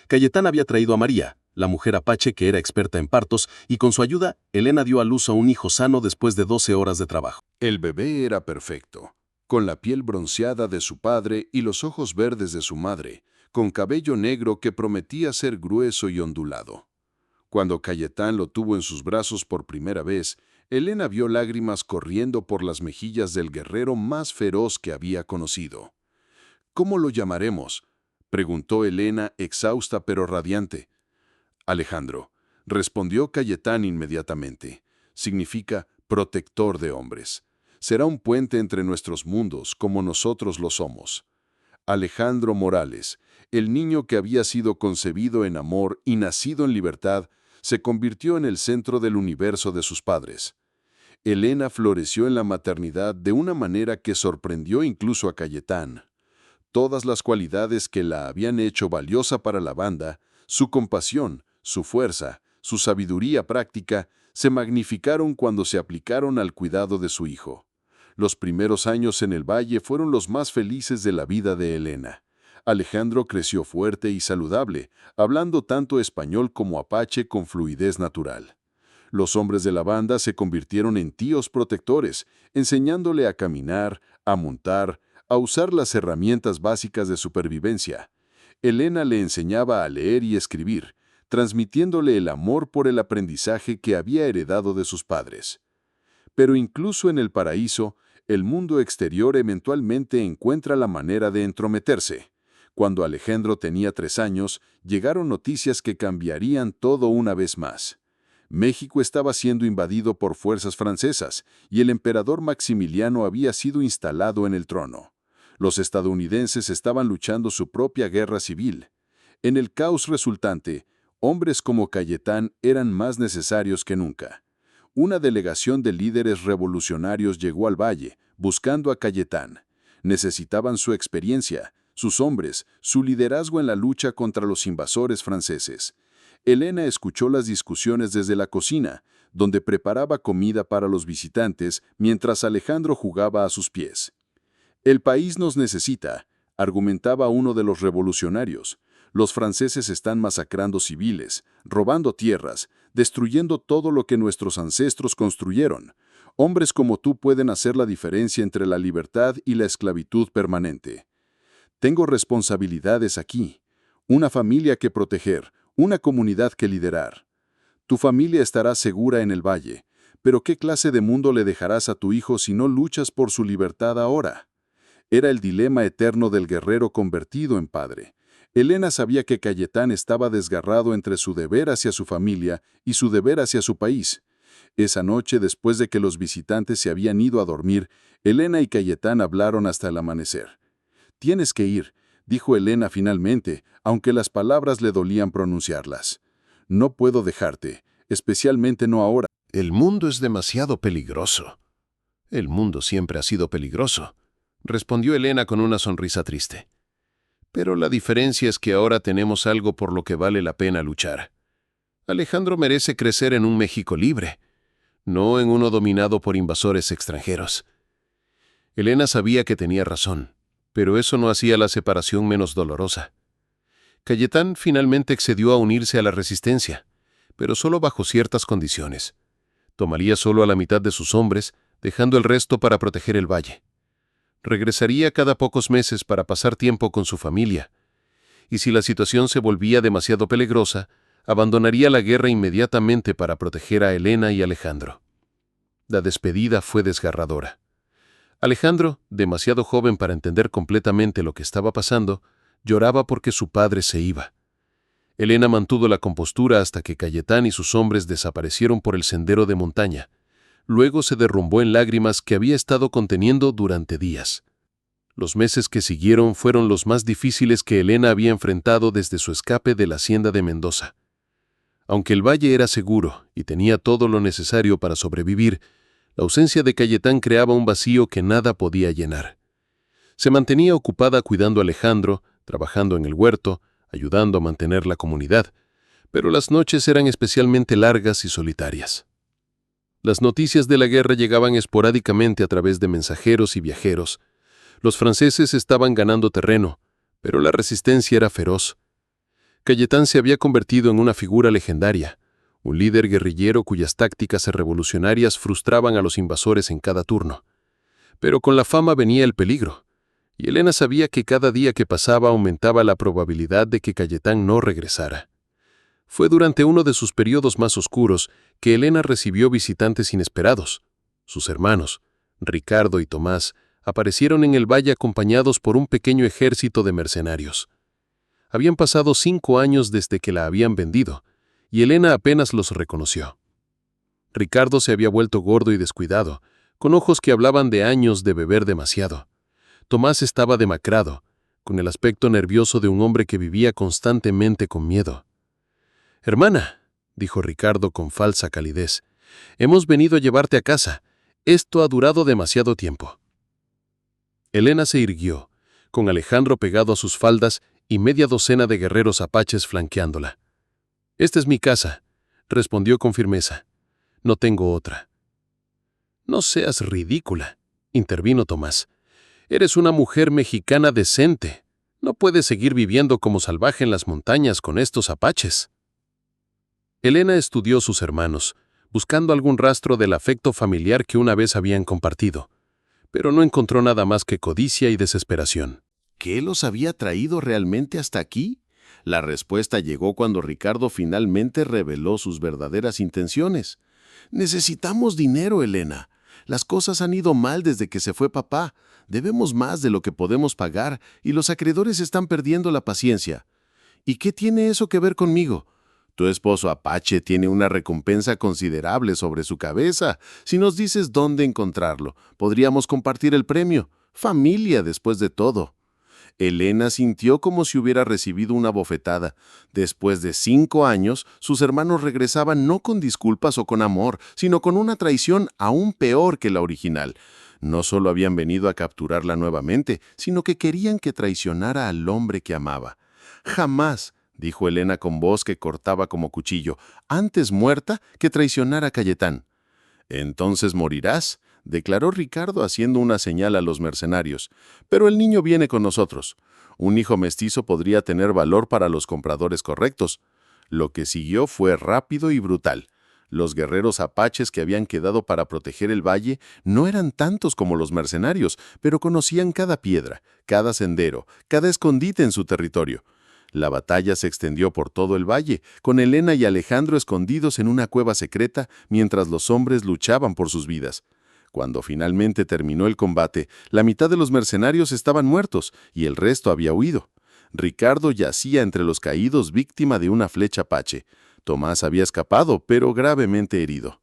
Cayetán había traído a María, la mujer apache que era experta en partos, y con su ayuda, Elena dio a luz a un hijo sano después de 12 horas de trabajo. El bebé era perfecto, con la piel bronceada de su padre y los ojos verdes de su madre, con cabello negro que prometía ser grueso y ondulado. Cuando Cayetán lo tuvo en sus brazos por primera vez, Elena vio lágrimas corriendo por las mejillas del guerrero más feroz que había conocido. «¿Cómo lo llamaremos?», preguntó Elena, exhausta pero radiante. «Alejandro», respondió Cayetán inmediatamente. «Significa protector de hombres. Será un puente entre nuestros mundos, como nosotros lo somos». Alejandro Morales, el niño que había sido concebido en amor y nacido en libertad, se convirtió en el centro del universo de sus padres. Elena floreció en la maternidad de una manera que sorprendió incluso a Cayetán. Todas las cualidades que la habían hecho valiosa para la banda, su compasión, su fuerza, su sabiduría práctica, se magnificaron cuando se aplicaron al cuidado de su hijo. Los primeros años en el valle fueron los más felices de la vida de Elena. Alejandro creció fuerte y saludable, hablando tanto español como apache con fluidez natural. Los hombres de la banda se convirtieron en tíos protectores, enseñándole a caminar, a montar, a usar las herramientas básicas de supervivencia. Elena le enseñaba a leer y escribir, transmitiéndole el amor por el aprendizaje que había heredado de sus padres. Pero incluso en el paraíso, el mundo exterior eventualmente encuentra la manera de entrometerse. Cuando Alejandro tenía 3 años, llegaron noticias que cambiarían todo una vez más. México estaba siendo invadido por fuerzas francesas y el emperador Maximiliano había sido instalado en el trono. Los estadounidenses estaban luchando su propia guerra civil. En el caos resultante, hombres como Cayetán eran más necesarios que nunca. Una delegación de líderes revolucionarios llegó al valle, buscando a Cayetán. Necesitaban su experiencia, sus hombres, su liderazgo en la lucha contra los invasores franceses. Elena escuchó las discusiones desde la cocina, donde preparaba comida para los visitantes mientras Alejandro jugaba a sus pies. «El país nos necesita», argumentaba uno de los revolucionarios. «Los franceses están masacrando civiles, robando tierras, destruyendo todo lo que nuestros ancestros construyeron. Hombres como tú pueden hacer la diferencia entre la libertad y la esclavitud permanente. Tengo responsabilidades aquí, una familia que proteger, una comunidad que liderar. Tu familia estará segura en el valle, pero ¿qué clase de mundo le dejarás a tu hijo si no luchas por su libertad ahora?». Era el dilema eterno del guerrero convertido en padre. Elena sabía que Cayetán estaba desgarrado entre su deber hacia su familia y su deber hacia su país. Esa noche, después de que los visitantes se habían ido a dormir, Elena y Cayetán hablaron hasta el amanecer. «Tienes que ir», dijo Elena finalmente, aunque las palabras le dolían pronunciarlas. «No puedo dejarte, especialmente no ahora». El mundo es demasiado peligroso. El mundo siempre ha sido peligroso, respondió Elena con una sonrisa triste. Pero la diferencia es que ahora tenemos algo por lo que vale la pena luchar. Alejandro merece crecer en un México libre, no en uno dominado por invasores extranjeros. Elena sabía que tenía razón, pero eso no hacía la separación menos dolorosa. Cayetán finalmente accedió a unirse a la resistencia, pero solo bajo ciertas condiciones. Tomaría solo a la mitad de sus hombres, dejando el resto para proteger el valle. Regresaría cada pocos meses para pasar tiempo con su familia, y si la situación se volvía demasiado peligrosa, abandonaría la guerra inmediatamente para proteger a Elena y Alejandro. La despedida fue desgarradora. Alejandro, demasiado joven para entender completamente lo que estaba pasando, lloraba porque su padre se iba. Elena mantuvo la compostura hasta que Cayetán y sus hombres desaparecieron por el sendero de montaña. Luego se derrumbó en lágrimas que había estado conteniendo durante días. Los meses que siguieron fueron los más difíciles que Elena había enfrentado desde su escape de la hacienda de Mendoza. Aunque el valle era seguro y tenía todo lo necesario para sobrevivir, La ausencia de Cayetán creaba un vacío que nada podía llenar. Se mantenía ocupada cuidando a Alejandro, trabajando en el huerto, ayudando a mantener la comunidad, pero las noches eran especialmente largas y solitarias. Las noticias de la guerra llegaban esporádicamente a través de mensajeros y viajeros. Los franceses estaban ganando terreno, pero la resistencia era feroz. Cayetán se había convertido en una figura legendaria, un líder guerrillero cuyas tácticas revolucionarias frustraban a los invasores en cada turno. Pero con la fama venía el peligro, y Elena sabía que cada día que pasaba aumentaba la probabilidad de que Cayetán no regresara. Fue durante uno de sus periodos más oscuros que Elena recibió visitantes inesperados. Sus hermanos, Ricardo y Tomás, aparecieron en el valle acompañados por un pequeño ejército de mercenarios. Habían pasado 5 años desde que la habían vendido, y Elena apenas los reconoció. Ricardo se había vuelto gordo y descuidado, con ojos que hablaban de años de beber demasiado. Tomás estaba demacrado, con el aspecto nervioso de un hombre que vivía constantemente con miedo. «Hermana», dijo Ricardo con falsa calidez, «hemos venido a llevarte a casa. Esto ha durado demasiado tiempo». Elena se irguió, con Alejandro pegado a sus faldas y media docena de guerreros apaches flanqueándola. «Esta es mi casa», respondió con firmeza. «No tengo otra». «No seas ridícula», intervino Tomás. «Eres una mujer mexicana decente. No puedes seguir viviendo como salvaje en las montañas con estos apaches». Elena estudió sus hermanos, buscando algún rastro del afecto familiar que una vez habían compartido, pero no encontró nada más que codicia y desesperación. ¿Qué los había traído realmente hasta aquí? La respuesta llegó cuando Ricardo finalmente reveló sus verdaderas intenciones. «Necesitamos dinero, Elena. Las cosas han ido mal desde que se fue papá. Debemos más de lo que podemos pagar y los acreedores están perdiendo la paciencia». «¿Y qué tiene eso que ver conmigo?» «Tu esposo Apache tiene una recompensa considerable sobre su cabeza. Si nos dices dónde encontrarlo, podríamos compartir el premio. Familia, después de todo». Elena sintió como si hubiera recibido una bofetada. Después de 5 años, sus hermanos regresaban no con disculpas o con amor, sino con una traición aún peor que la original. No solo habían venido a capturarla nuevamente, sino que querían que traicionara al hombre que amaba. «Jamás», dijo Elena con voz que cortaba como cuchillo, «antes muerta que traicionar a Cayetán». «Entonces morirás», declaró Ricardo haciendo una señal a los mercenarios. «Pero el niño viene con nosotros. Un hijo mestizo podría tener valor para los compradores correctos». Lo que siguió fue rápido y brutal. Los guerreros apaches que habían quedado para proteger el valle no eran tantos como los mercenarios, pero conocían cada piedra, cada sendero, cada escondite en su territorio. La batalla se extendió por todo el valle, con Elena y Alejandro escondidos en una cueva secreta mientras los hombres luchaban por sus vidas. Cuando finalmente terminó el combate, la mitad de los mercenarios estaban muertos y el resto había huido. Ricardo yacía entre los caídos víctima de una flecha apache. Tomás había escapado, pero gravemente herido.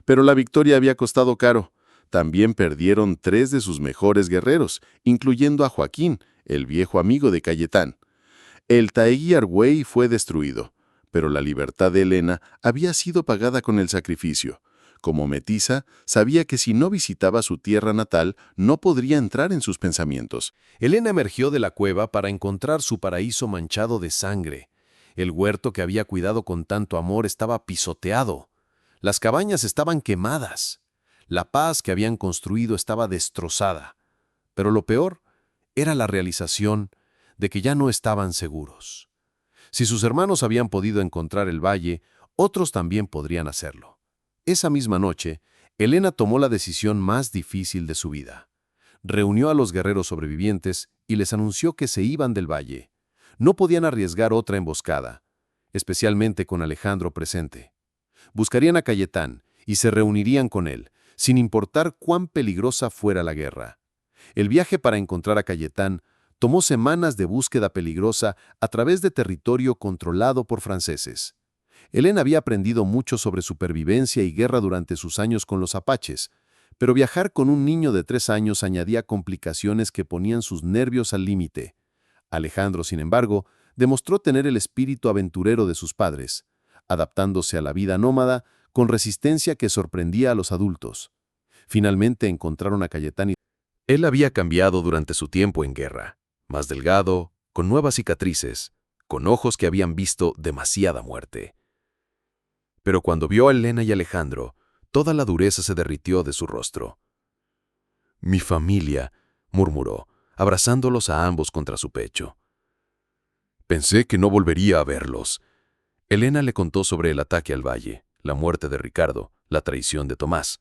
Pero la victoria había costado caro. También perdieron 3 de sus mejores guerreros, incluyendo a Joaquín, el viejo amigo de Cayetán. El Taegui Argüey fue destruido, pero la libertad de Elena había sido pagada con el sacrificio. Como mestiza, sabía que si no visitaba su tierra natal, no podría entrar en sus pensamientos. Elena emergió de la cueva para encontrar su paraíso manchado de sangre. El huerto que había cuidado con tanto amor estaba pisoteado. Las cabañas estaban quemadas. La paz que habían construido estaba destrozada. Pero lo peor era la realización de que ya no estaban seguros. Si sus hermanos habían podido encontrar el valle, otros también podrían hacerlo. Esa misma noche, Elena tomó la decisión más difícil de su vida. Reunió a los guerreros sobrevivientes y les anunció que se iban del valle. No podían arriesgar otra emboscada, especialmente con Alejandro presente. Buscarían a Cayetán y se reunirían con él, sin importar cuán peligrosa fuera la guerra. El viaje para encontrar a Cayetán tomó semanas de búsqueda peligrosa a través de territorio controlado por franceses. Elena había aprendido mucho sobre supervivencia y guerra durante sus años con los apaches, pero viajar con un niño de 3 años añadía complicaciones que ponían sus nervios al límite. Alejandro, sin embargo, demostró tener el espíritu aventurero de sus padres, adaptándose a la vida nómada con resistencia que sorprendía a los adultos. Finalmente encontraron a Cayetán y Él había cambiado durante su tiempo en guerra, más delgado, con nuevas cicatrices, con ojos que habían visto demasiada muerte. Pero cuando vio a Elena y Alejandro, toda la dureza se derritió de su rostro. «Mi familia», murmuró, abrazándolos a ambos contra su pecho. «Pensé que no volvería a verlos». Elena le contó sobre el ataque al valle, la muerte de Ricardo, la traición de Tomás.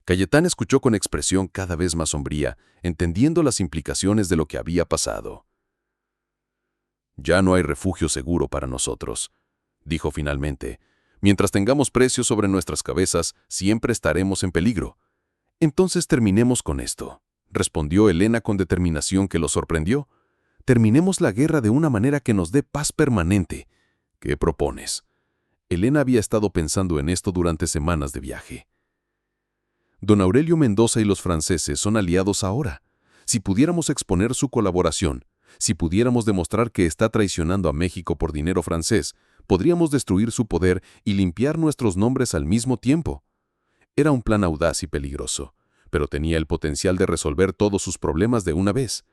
Cayetán escuchó con expresión cada vez más sombría, entendiendo las implicaciones de lo que había pasado. «Ya no hay refugio seguro para nosotros», dijo finalmente. «Mientras tengamos precios sobre nuestras cabezas, siempre estaremos en peligro». «Entonces terminemos con esto», respondió Elena con determinación que lo sorprendió. «Terminemos la guerra de una manera que nos dé paz permanente». «¿Qué propones?». Elena había estado pensando en esto durante semanas de viaje. «Don Aurelio Mendoza y los franceses son aliados ahora. Si pudiéramos exponer su colaboración, si pudiéramos demostrar que está traicionando a México por dinero francés, podríamos destruir su poder y limpiar nuestros nombres al mismo tiempo». Era un plan audaz y peligroso, pero tenía el potencial de resolver todos sus problemas de una vez.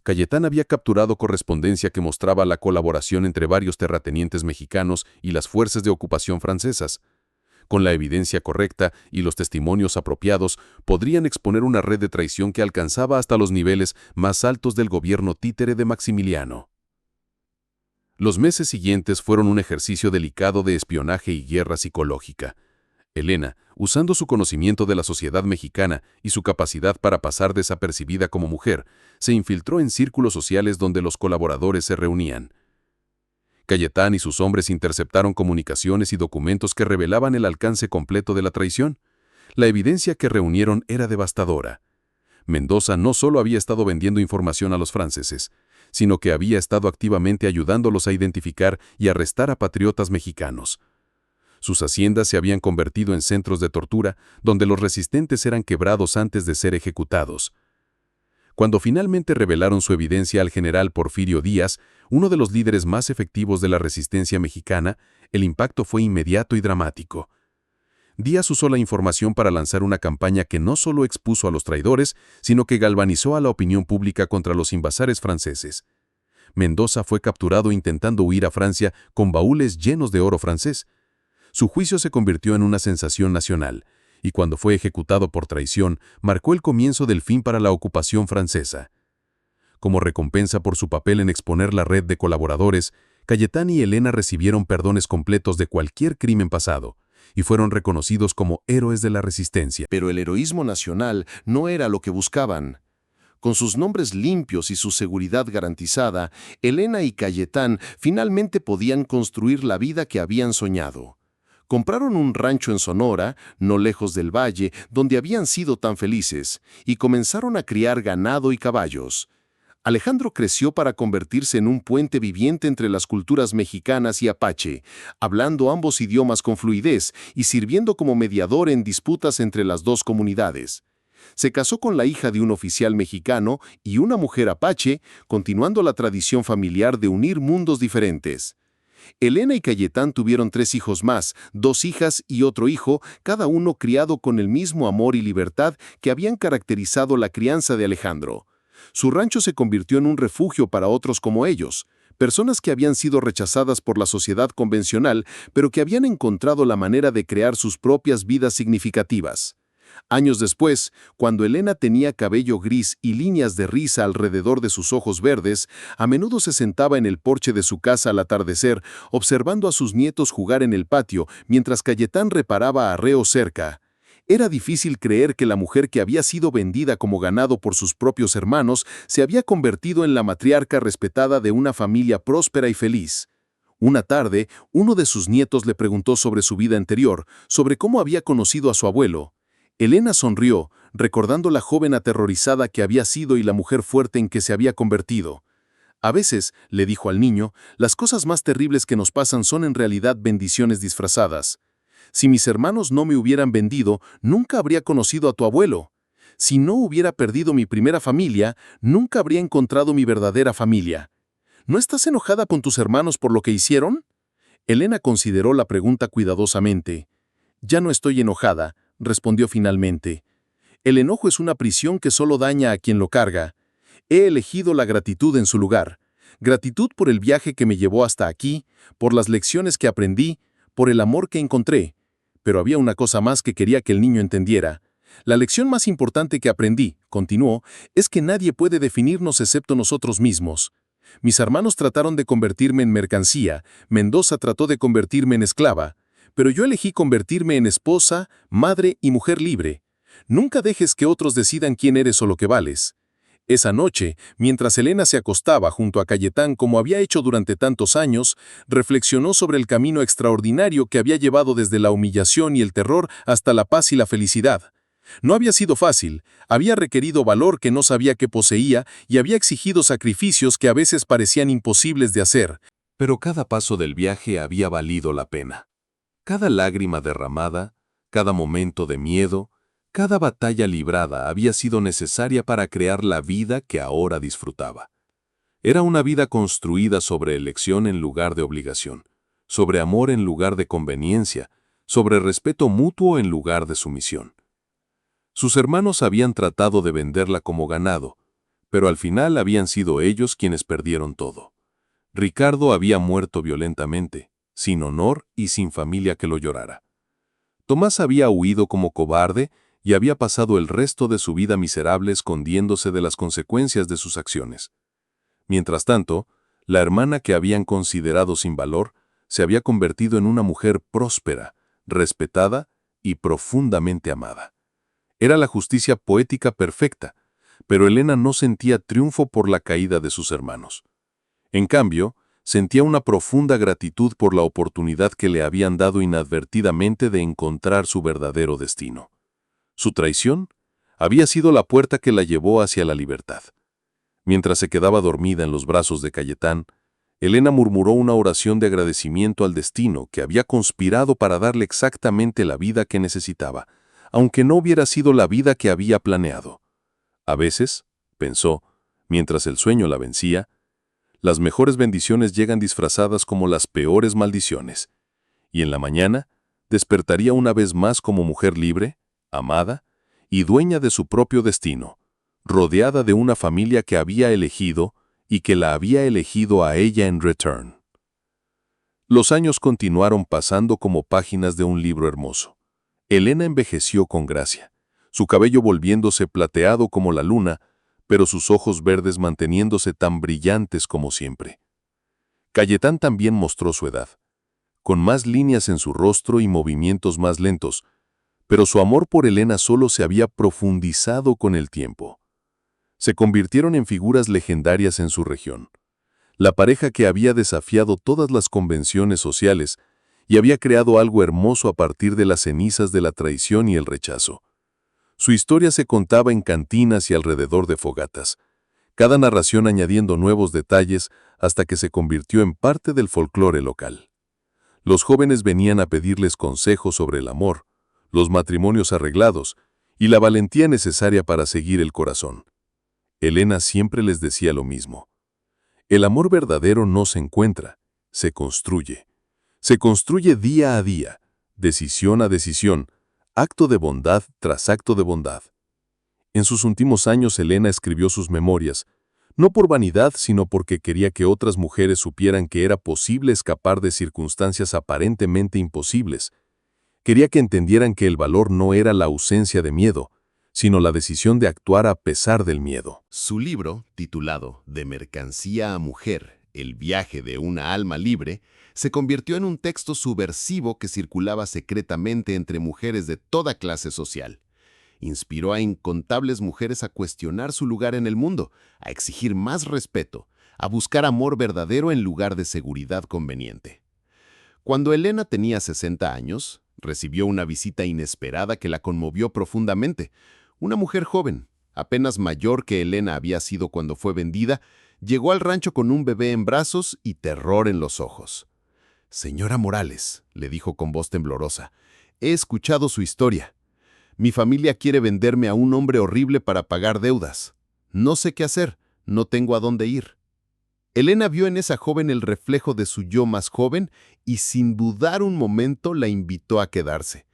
Cayetán había capturado correspondencia que mostraba la colaboración entre varios terratenientes mexicanos y las fuerzas de ocupación francesas. Con la evidencia correcta y los testimonios apropiados, podrían exponer una red de traición que alcanzaba hasta los niveles más altos del gobierno títere de Maximiliano. Los meses siguientes fueron un ejercicio delicado de espionaje y guerra psicológica. Elena, usando su conocimiento de la sociedad mexicana y su capacidad para pasar desapercibida como mujer, se infiltró en círculos sociales donde los colaboradores se reunían. Cayetán y sus hombres interceptaron comunicaciones y documentos que revelaban el alcance completo de la traición. La evidencia que reunieron era devastadora. Mendoza no solo había estado vendiendo información a los franceses, sino que había estado activamente ayudándolos a identificar y arrestar a patriotas mexicanos. Sus haciendas se habían convertido en centros de tortura, donde los resistentes eran quebrados antes de ser ejecutados. Cuando finalmente revelaron su evidencia al general Porfirio Díaz, uno de los líderes más efectivos de la resistencia mexicana, el impacto fue inmediato y dramático. Díaz usó la información para lanzar una campaña que no solo expuso a los traidores, sino que galvanizó a la opinión pública contra los invasores franceses. Mendoza fue capturado intentando huir a Francia con baúles llenos de oro francés. Su juicio se convirtió en una sensación nacional, y cuando fue ejecutado por traición, marcó el comienzo del fin para la ocupación francesa. Como recompensa por su papel en exponer la red de colaboradores, Cayetán y Elena recibieron perdones completos de cualquier crimen pasado, y fueron reconocidos como héroes de la resistencia. Pero el heroísmo nacional no era lo que buscaban. Con sus nombres limpios y su seguridad garantizada, Elena y Cayetán finalmente podían construir la vida que habían soñado. Compraron un rancho en Sonora, no lejos del valle, donde habían sido tan felices, y comenzaron a criar ganado y caballos. Alejandro creció para convertirse en un puente viviente entre las culturas mexicanas y apache, hablando ambos idiomas con fluidez y sirviendo como mediador en disputas entre las dos comunidades. Se casó con la hija de un oficial mexicano y una mujer apache, continuando la tradición familiar de unir mundos diferentes. Elena y Cayetán tuvieron 3 hijos más, 2 hijas y otro hijo, cada uno criado con el mismo amor y libertad que habían caracterizado la crianza de Alejandro. Su rancho se convirtió en un refugio para otros como ellos, personas que habían sido rechazadas por la sociedad convencional, pero que habían encontrado la manera de crear sus propias vidas significativas. Años después, cuando Elena tenía cabello gris y líneas de risa alrededor de sus ojos verdes, a menudo se sentaba en el porche de su casa al atardecer, observando a sus nietos jugar en el patio, mientras Cayetán reparaba arreos cerca. Era difícil creer que la mujer que había sido vendida como ganado por sus propios hermanos se había convertido en la matriarca respetada de una familia próspera y feliz. Una tarde, uno de sus nietos le preguntó sobre su vida anterior, sobre cómo había conocido a su abuelo. Elena sonrió, recordando la joven aterrorizada que había sido y la mujer fuerte en que se había convertido. A veces, le dijo al niño, las cosas más terribles que nos pasan son en realidad bendiciones disfrazadas. Si mis hermanos no me hubieran vendido, nunca habría conocido a tu abuelo. Si no hubiera perdido mi primera familia, nunca habría encontrado mi verdadera familia. ¿No estás enojada con tus hermanos por lo que hicieron? Elena consideró la pregunta cuidadosamente. Ya no estoy enojada, respondió finalmente. El enojo es una prisión que solo daña a quien lo carga. He elegido la gratitud en su lugar. Gratitud por el viaje que me llevó hasta aquí, por las lecciones que aprendí, por el amor que encontré. Pero había una cosa más que quería que el niño entendiera. La lección más importante que aprendí, continuó, es que nadie puede definirnos excepto nosotros mismos. Mis hermanos trataron de convertirme en mercancía, Mendoza trató de convertirme en esclava, pero yo elegí convertirme en esposa, madre y mujer libre. Nunca dejes que otros decidan quién eres o lo que vales. Esa noche, mientras Elena se acostaba junto a Cayetán como había hecho durante tantos años, reflexionó sobre el camino extraordinario que había llevado desde la humillación y el terror hasta la paz y la felicidad. No había sido fácil, había requerido valor que no sabía que poseía y había exigido sacrificios que a veces parecían imposibles de hacer. Pero cada paso del viaje había valido la pena. Cada lágrima derramada, cada momento de miedo, cada batalla librada había sido necesaria para crear la vida que ahora disfrutaba. Era una vida construida sobre elección en lugar de obligación, sobre amor en lugar de conveniencia, sobre respeto mutuo en lugar de sumisión. Sus hermanos habían tratado de venderla como ganado, pero al final habían sido ellos quienes perdieron todo. Ricardo había muerto violentamente, sin honor y sin familia que lo llorara. Tomás había huido como cobarde y había pasado el resto de su vida miserable escondiéndose de las consecuencias de sus acciones. Mientras tanto, la hermana que habían considerado sin valor se había convertido en una mujer próspera, respetada y profundamente amada. Era la justicia poética perfecta, pero Elena no sentía triunfo por la caída de sus hermanos. En cambio, sentía una profunda gratitud por la oportunidad que le habían dado inadvertidamente de encontrar su verdadero destino. Su traición había sido la puerta que la llevó hacia la libertad. Mientras se quedaba dormida en los brazos de Cayetán, Elena murmuró una oración de agradecimiento al destino que había conspirado para darle exactamente la vida que necesitaba, aunque no hubiera sido la vida que había planeado. A veces, pensó, mientras el sueño la vencía, las mejores bendiciones llegan disfrazadas como las peores maldiciones, y en la mañana despertaría una vez más como mujer libre, amada y dueña de su propio destino, rodeada de una familia que había elegido y que la había elegido a ella en return. Los años continuaron pasando como páginas de un libro hermoso. Elena envejeció con gracia, su cabello volviéndose plateado como la luna, pero sus ojos verdes manteniéndose tan brillantes como siempre. Cayetán también mostró su edad, con más líneas en su rostro y movimientos más lentos, pero su amor por Elena solo se había profundizado con el tiempo. Se convirtieron en figuras legendarias en su región. La pareja que había desafiado todas las convenciones sociales y había creado algo hermoso a partir de las cenizas de la traición y el rechazo. Su historia se contaba en cantinas y alrededor de fogatas, cada narración añadiendo nuevos detalles hasta que se convirtió en parte del folclore local. Los jóvenes venían a pedirles consejos sobre el amor, los matrimonios arreglados y la valentía necesaria para seguir el corazón. Elena siempre les decía lo mismo. El amor verdadero no se encuentra, se construye. Se construye día a día, decisión a decisión, acto de bondad tras acto de bondad. En sus últimos años Elena escribió sus memorias, no por vanidad, sino porque quería que otras mujeres supieran que era posible escapar de circunstancias aparentemente imposibles. Quería que entendieran que el valor no era la ausencia de miedo, sino la decisión de actuar a pesar del miedo. Su libro, titulado De mercancía a mujer, el viaje de una alma libre, se convirtió en un texto subversivo que circulaba secretamente entre mujeres de toda clase social. Inspiró a incontables mujeres a cuestionar su lugar en el mundo, a exigir más respeto, a buscar amor verdadero en lugar de seguridad conveniente. Cuando Elena tenía 60 años, recibió una visita inesperada que la conmovió profundamente. Una mujer joven, apenas mayor que Elena había sido cuando fue vendida, llegó al rancho con un bebé en brazos y terror en los ojos. «Señora Morales», le dijo con voz temblorosa, «he escuchado su historia. Mi familia quiere venderme a un hombre horrible para pagar deudas. No sé qué hacer, no tengo a dónde ir». Elena vio en esa joven el reflejo de su yo más joven y sin dudar un momento la invitó a quedarse.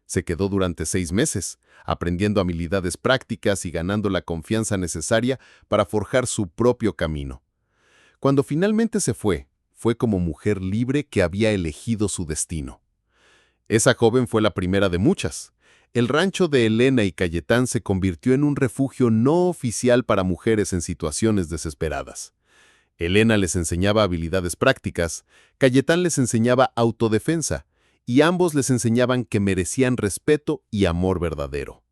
Se quedó durante 6 meses, aprendiendo habilidades prácticas y ganando la confianza necesaria para forjar su propio camino. Cuando finalmente se fue como mujer libre que había elegido su destino. Esa joven fue la primera de muchas. El rancho de Elena y Cayetán se convirtió en un refugio no oficial para mujeres en situaciones desesperadas. Elena les enseñaba habilidades prácticas, Cayetán les enseñaba autodefensa, y ambos les enseñaban que merecían respeto y amor verdadero.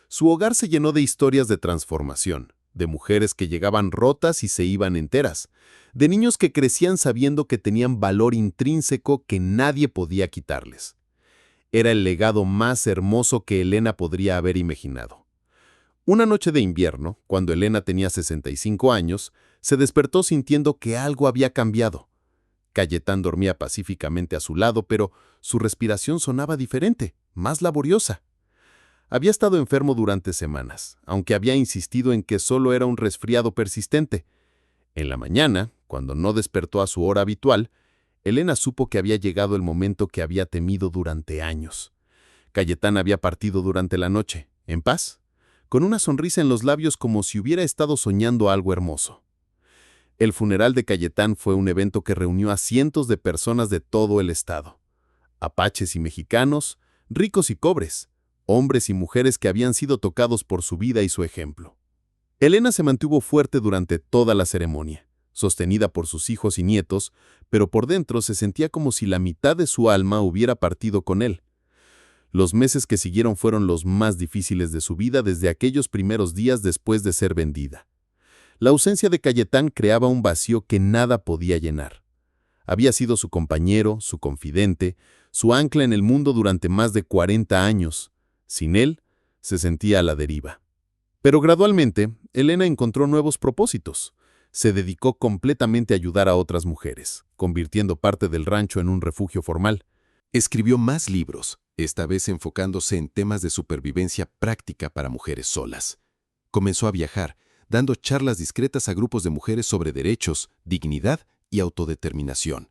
Su hogar se llenó de historias de transformación, de mujeres que llegaban rotas y se iban enteras, de niños que crecían sabiendo que tenían valor intrínseco que nadie podía quitarles. Era el legado más hermoso que Elena podría haber imaginado. Una noche de invierno, cuando Elena tenía 65 años, se despertó sintiendo que algo había cambiado. Cayetán dormía pacíficamente a su lado, pero su respiración sonaba diferente, más laboriosa. Había estado enfermo durante semanas, aunque había insistido en que solo era un resfriado persistente. En la mañana, cuando no despertó a su hora habitual, Elena supo que había llegado el momento que había temido durante años. Cayetán había partido durante la noche, en paz, con una sonrisa en los labios como si hubiera estado soñando algo hermoso. El funeral de Cayetán fue un evento que reunió a cientos de personas de todo el estado. Apaches y mexicanos, ricos y pobres, hombres y mujeres que habían sido tocados por su vida y su ejemplo. Elena se mantuvo fuerte durante toda la ceremonia, sostenida por sus hijos y nietos, pero por dentro se sentía como si la mitad de su alma hubiera partido con él. Los meses que siguieron fueron los más difíciles de su vida desde aquellos primeros días después de ser vendida. La ausencia de Cayetán creaba un vacío que nada podía llenar. Había sido su compañero, su confidente, su ancla en el mundo durante más de 40 años. Sin él, se sentía a la deriva. Pero gradualmente, Elena encontró nuevos propósitos. Se dedicó completamente a ayudar a otras mujeres, convirtiendo parte del rancho en un refugio formal. Escribió más libros, esta vez enfocándose en temas de supervivencia práctica para mujeres solas. Comenzó a viajar, dando charlas discretas a grupos de mujeres sobre derechos, dignidad y autodeterminación.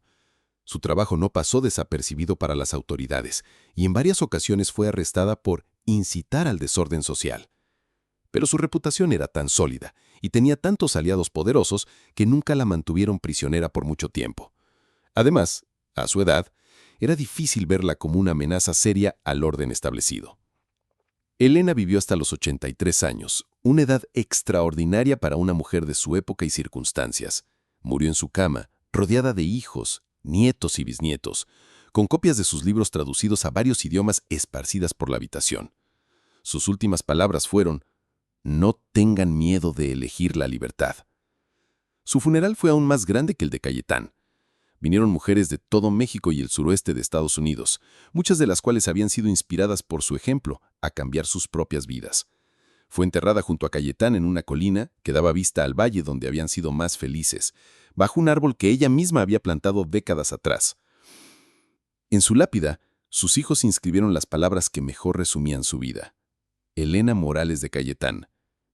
Su trabajo no pasó desapercibido para las autoridades y en varias ocasiones fue arrestada por incitar al desorden social. Pero su reputación era tan sólida y tenía tantos aliados poderosos que nunca la mantuvieron prisionera por mucho tiempo. Además, a su edad, era difícil verla como una amenaza seria al orden establecido. Elena vivió hasta los 83 años, una edad extraordinaria para una mujer de su época y circunstancias. Murió en su cama, rodeada de hijos, nietos y bisnietos, con copias de sus libros traducidos a varios idiomas esparcidas por la habitación. Sus últimas palabras fueron: «No tengan miedo de elegir la libertad». Su funeral fue aún más grande que el de Cayetán. Vinieron mujeres de todo México y el suroeste de Estados Unidos, muchas de las cuales habían sido inspiradas por su ejemplo a cambiar sus propias vidas. Fue enterrada junto a Cayetán en una colina que daba vista al valle donde habían sido más felices, bajo un árbol que ella misma había plantado décadas atrás. En su lápida, sus hijos inscribieron las palabras que mejor resumían su vida. Elena Morales de Cayetán,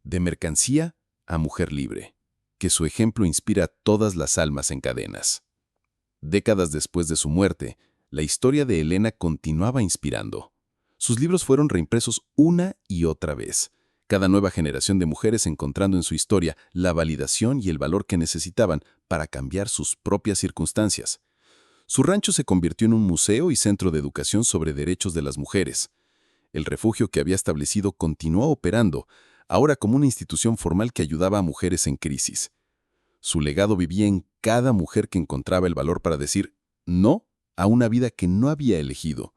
de mercancía a mujer libre, que su ejemplo inspira a todas las almas en cadenas. Décadas después de su muerte, la historia de Elena continuaba inspirando. Sus libros fueron reimpresos una y otra vez, cada nueva generación de mujeres encontrando en su historia la validación y el valor que necesitaban para cambiar sus propias circunstancias. Su rancho se convirtió en un museo y centro de educación sobre derechos de las mujeres. El refugio que había establecido continuó operando, ahora como una institución formal que ayudaba a mujeres en crisis. Su legado vivía en cada mujer que encontraba el valor para decir no a una vida que no había elegido.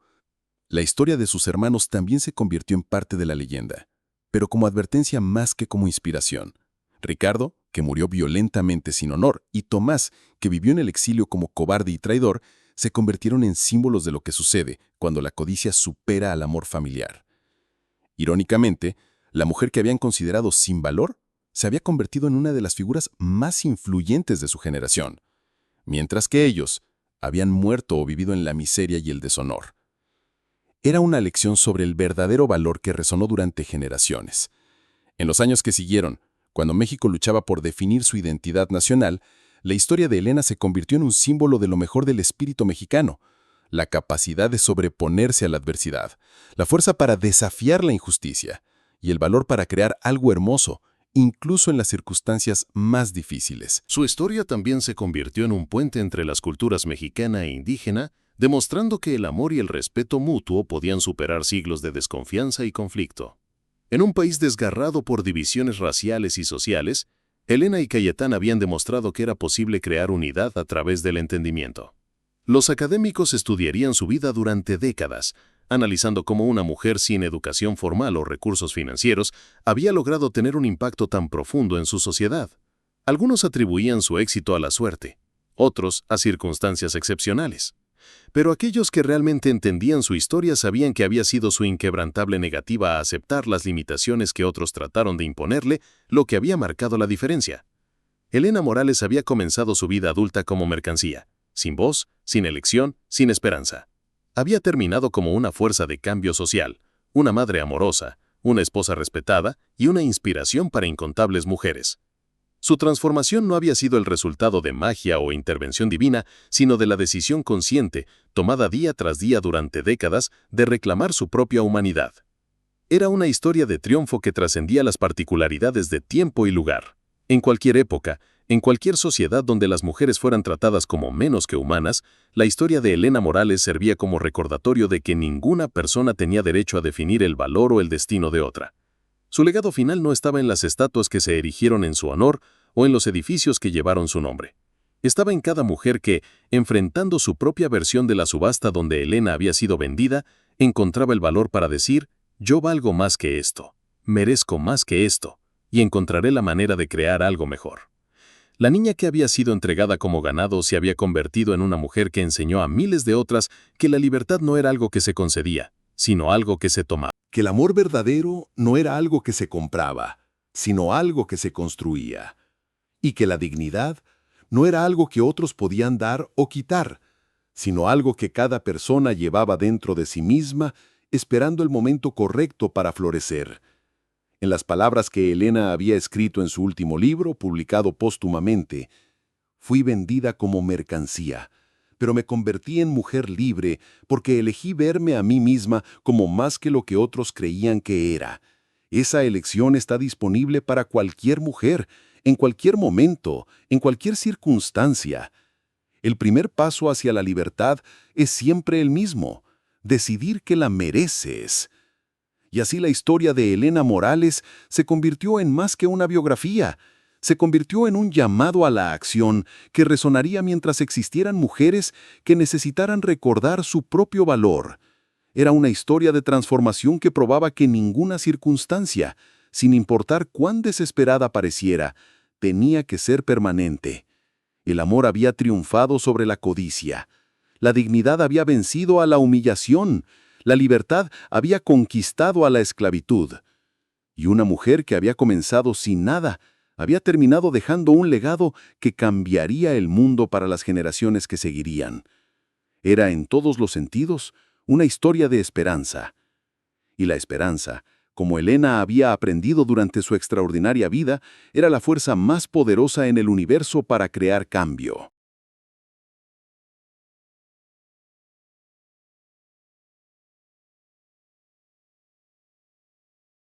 La historia de sus hermanos también se convirtió en parte de la leyenda, pero como advertencia más que como inspiración. Ricardo, que murió violentamente sin honor, y Tomás, que vivió en el exilio como cobarde y traidor, se convirtieron en símbolos de lo que sucede cuando la codicia supera al amor familiar. Irónicamente, la mujer que habían considerado sin valor se había convertido en una de las figuras más influyentes de su generación, mientras que ellos habían muerto o vivido en la miseria y el deshonor. Era una lección sobre el verdadero valor que resonó durante generaciones. En los años que siguieron, cuando México luchaba por definir su identidad nacional, la historia de Elena se convirtió en un símbolo de lo mejor del espíritu mexicano, la capacidad de sobreponerse a la adversidad, la fuerza para desafiar la injusticia y el valor para crear algo hermoso, incluso en las circunstancias más difíciles. Su historia también se convirtió en un puente entre las culturas mexicana e indígena, demostrando que el amor y el respeto mutuo podían superar siglos de desconfianza y conflicto. En un país desgarrado por divisiones raciales y sociales, Elena y Cayetana habían demostrado que era posible crear unidad a través del entendimiento. Los académicos estudiarían su vida durante décadas, analizando cómo una mujer sin educación formal o recursos financieros había logrado tener un impacto tan profundo en su sociedad. Algunos atribuían su éxito a la suerte, otros a circunstancias excepcionales. Pero aquellos que realmente entendían su historia sabían que había sido su inquebrantable negativa a aceptar las limitaciones que otros trataron de imponerle lo que había marcado la diferencia. Elena Morales había comenzado su vida adulta como mercancía, sin voz, sin elección, sin esperanza. Había terminado como una fuerza de cambio social, una madre amorosa, una esposa respetada y una inspiración para incontables mujeres. Su transformación no había sido el resultado de magia o intervención divina, sino de la decisión consciente, tomada día tras día durante décadas, de reclamar su propia humanidad. Era una historia de triunfo que trascendía las particularidades de tiempo y lugar. En cualquier época, en cualquier sociedad donde las mujeres fueran tratadas como menos que humanas, la historia de Elena Morales servía como recordatorio de que ninguna persona tenía derecho a definir el valor o el destino de otra. Su legado final no estaba en las estatuas que se erigieron en su honor o en los edificios que llevaron su nombre. Estaba en cada mujer que, enfrentando su propia versión de la subasta donde Elena había sido vendida, encontraba el valor para decir, yo valgo más que esto, merezco más que esto, y encontraré la manera de crear algo mejor. La niña que había sido entregada como ganado se había convertido en una mujer que enseñó a miles de otras que la libertad no era algo que se concedía, sino algo que se tomaba. Que el amor verdadero no era algo que se compraba, sino algo que se construía. Y que la dignidad no era algo que otros podían dar o quitar, sino algo que cada persona llevaba dentro de sí misma, esperando el momento correcto para florecer. En las palabras que Elena había escrito en su último libro, publicado póstumamente, fui vendida como mercancía, pero me convertí en mujer libre porque elegí verme a mí misma como más que lo que otros creían que era. Esa elección está disponible para cualquier mujer, en cualquier momento, en cualquier circunstancia. El primer paso hacia la libertad es siempre el mismo, decidir que la mereces. Y así la historia de Elena Morales se convirtió en más que una biografía. Se convirtió en un llamado a la acción que resonaría mientras existieran mujeres que necesitaran recordar su propio valor. Era una historia de transformación que probaba que ninguna circunstancia, sin importar cuán desesperada pareciera, tenía que ser permanente. El amor había triunfado sobre la codicia. La dignidad había vencido a la humillación. La libertad había conquistado a la esclavitud. Y una mujer que había comenzado sin nada, había terminado dejando un legado que cambiaría el mundo para las generaciones que seguirían. Era en todos los sentidos una historia de esperanza. Y la esperanza, como Elena había aprendido durante su extraordinaria vida, era la fuerza más poderosa en el universo para crear cambio.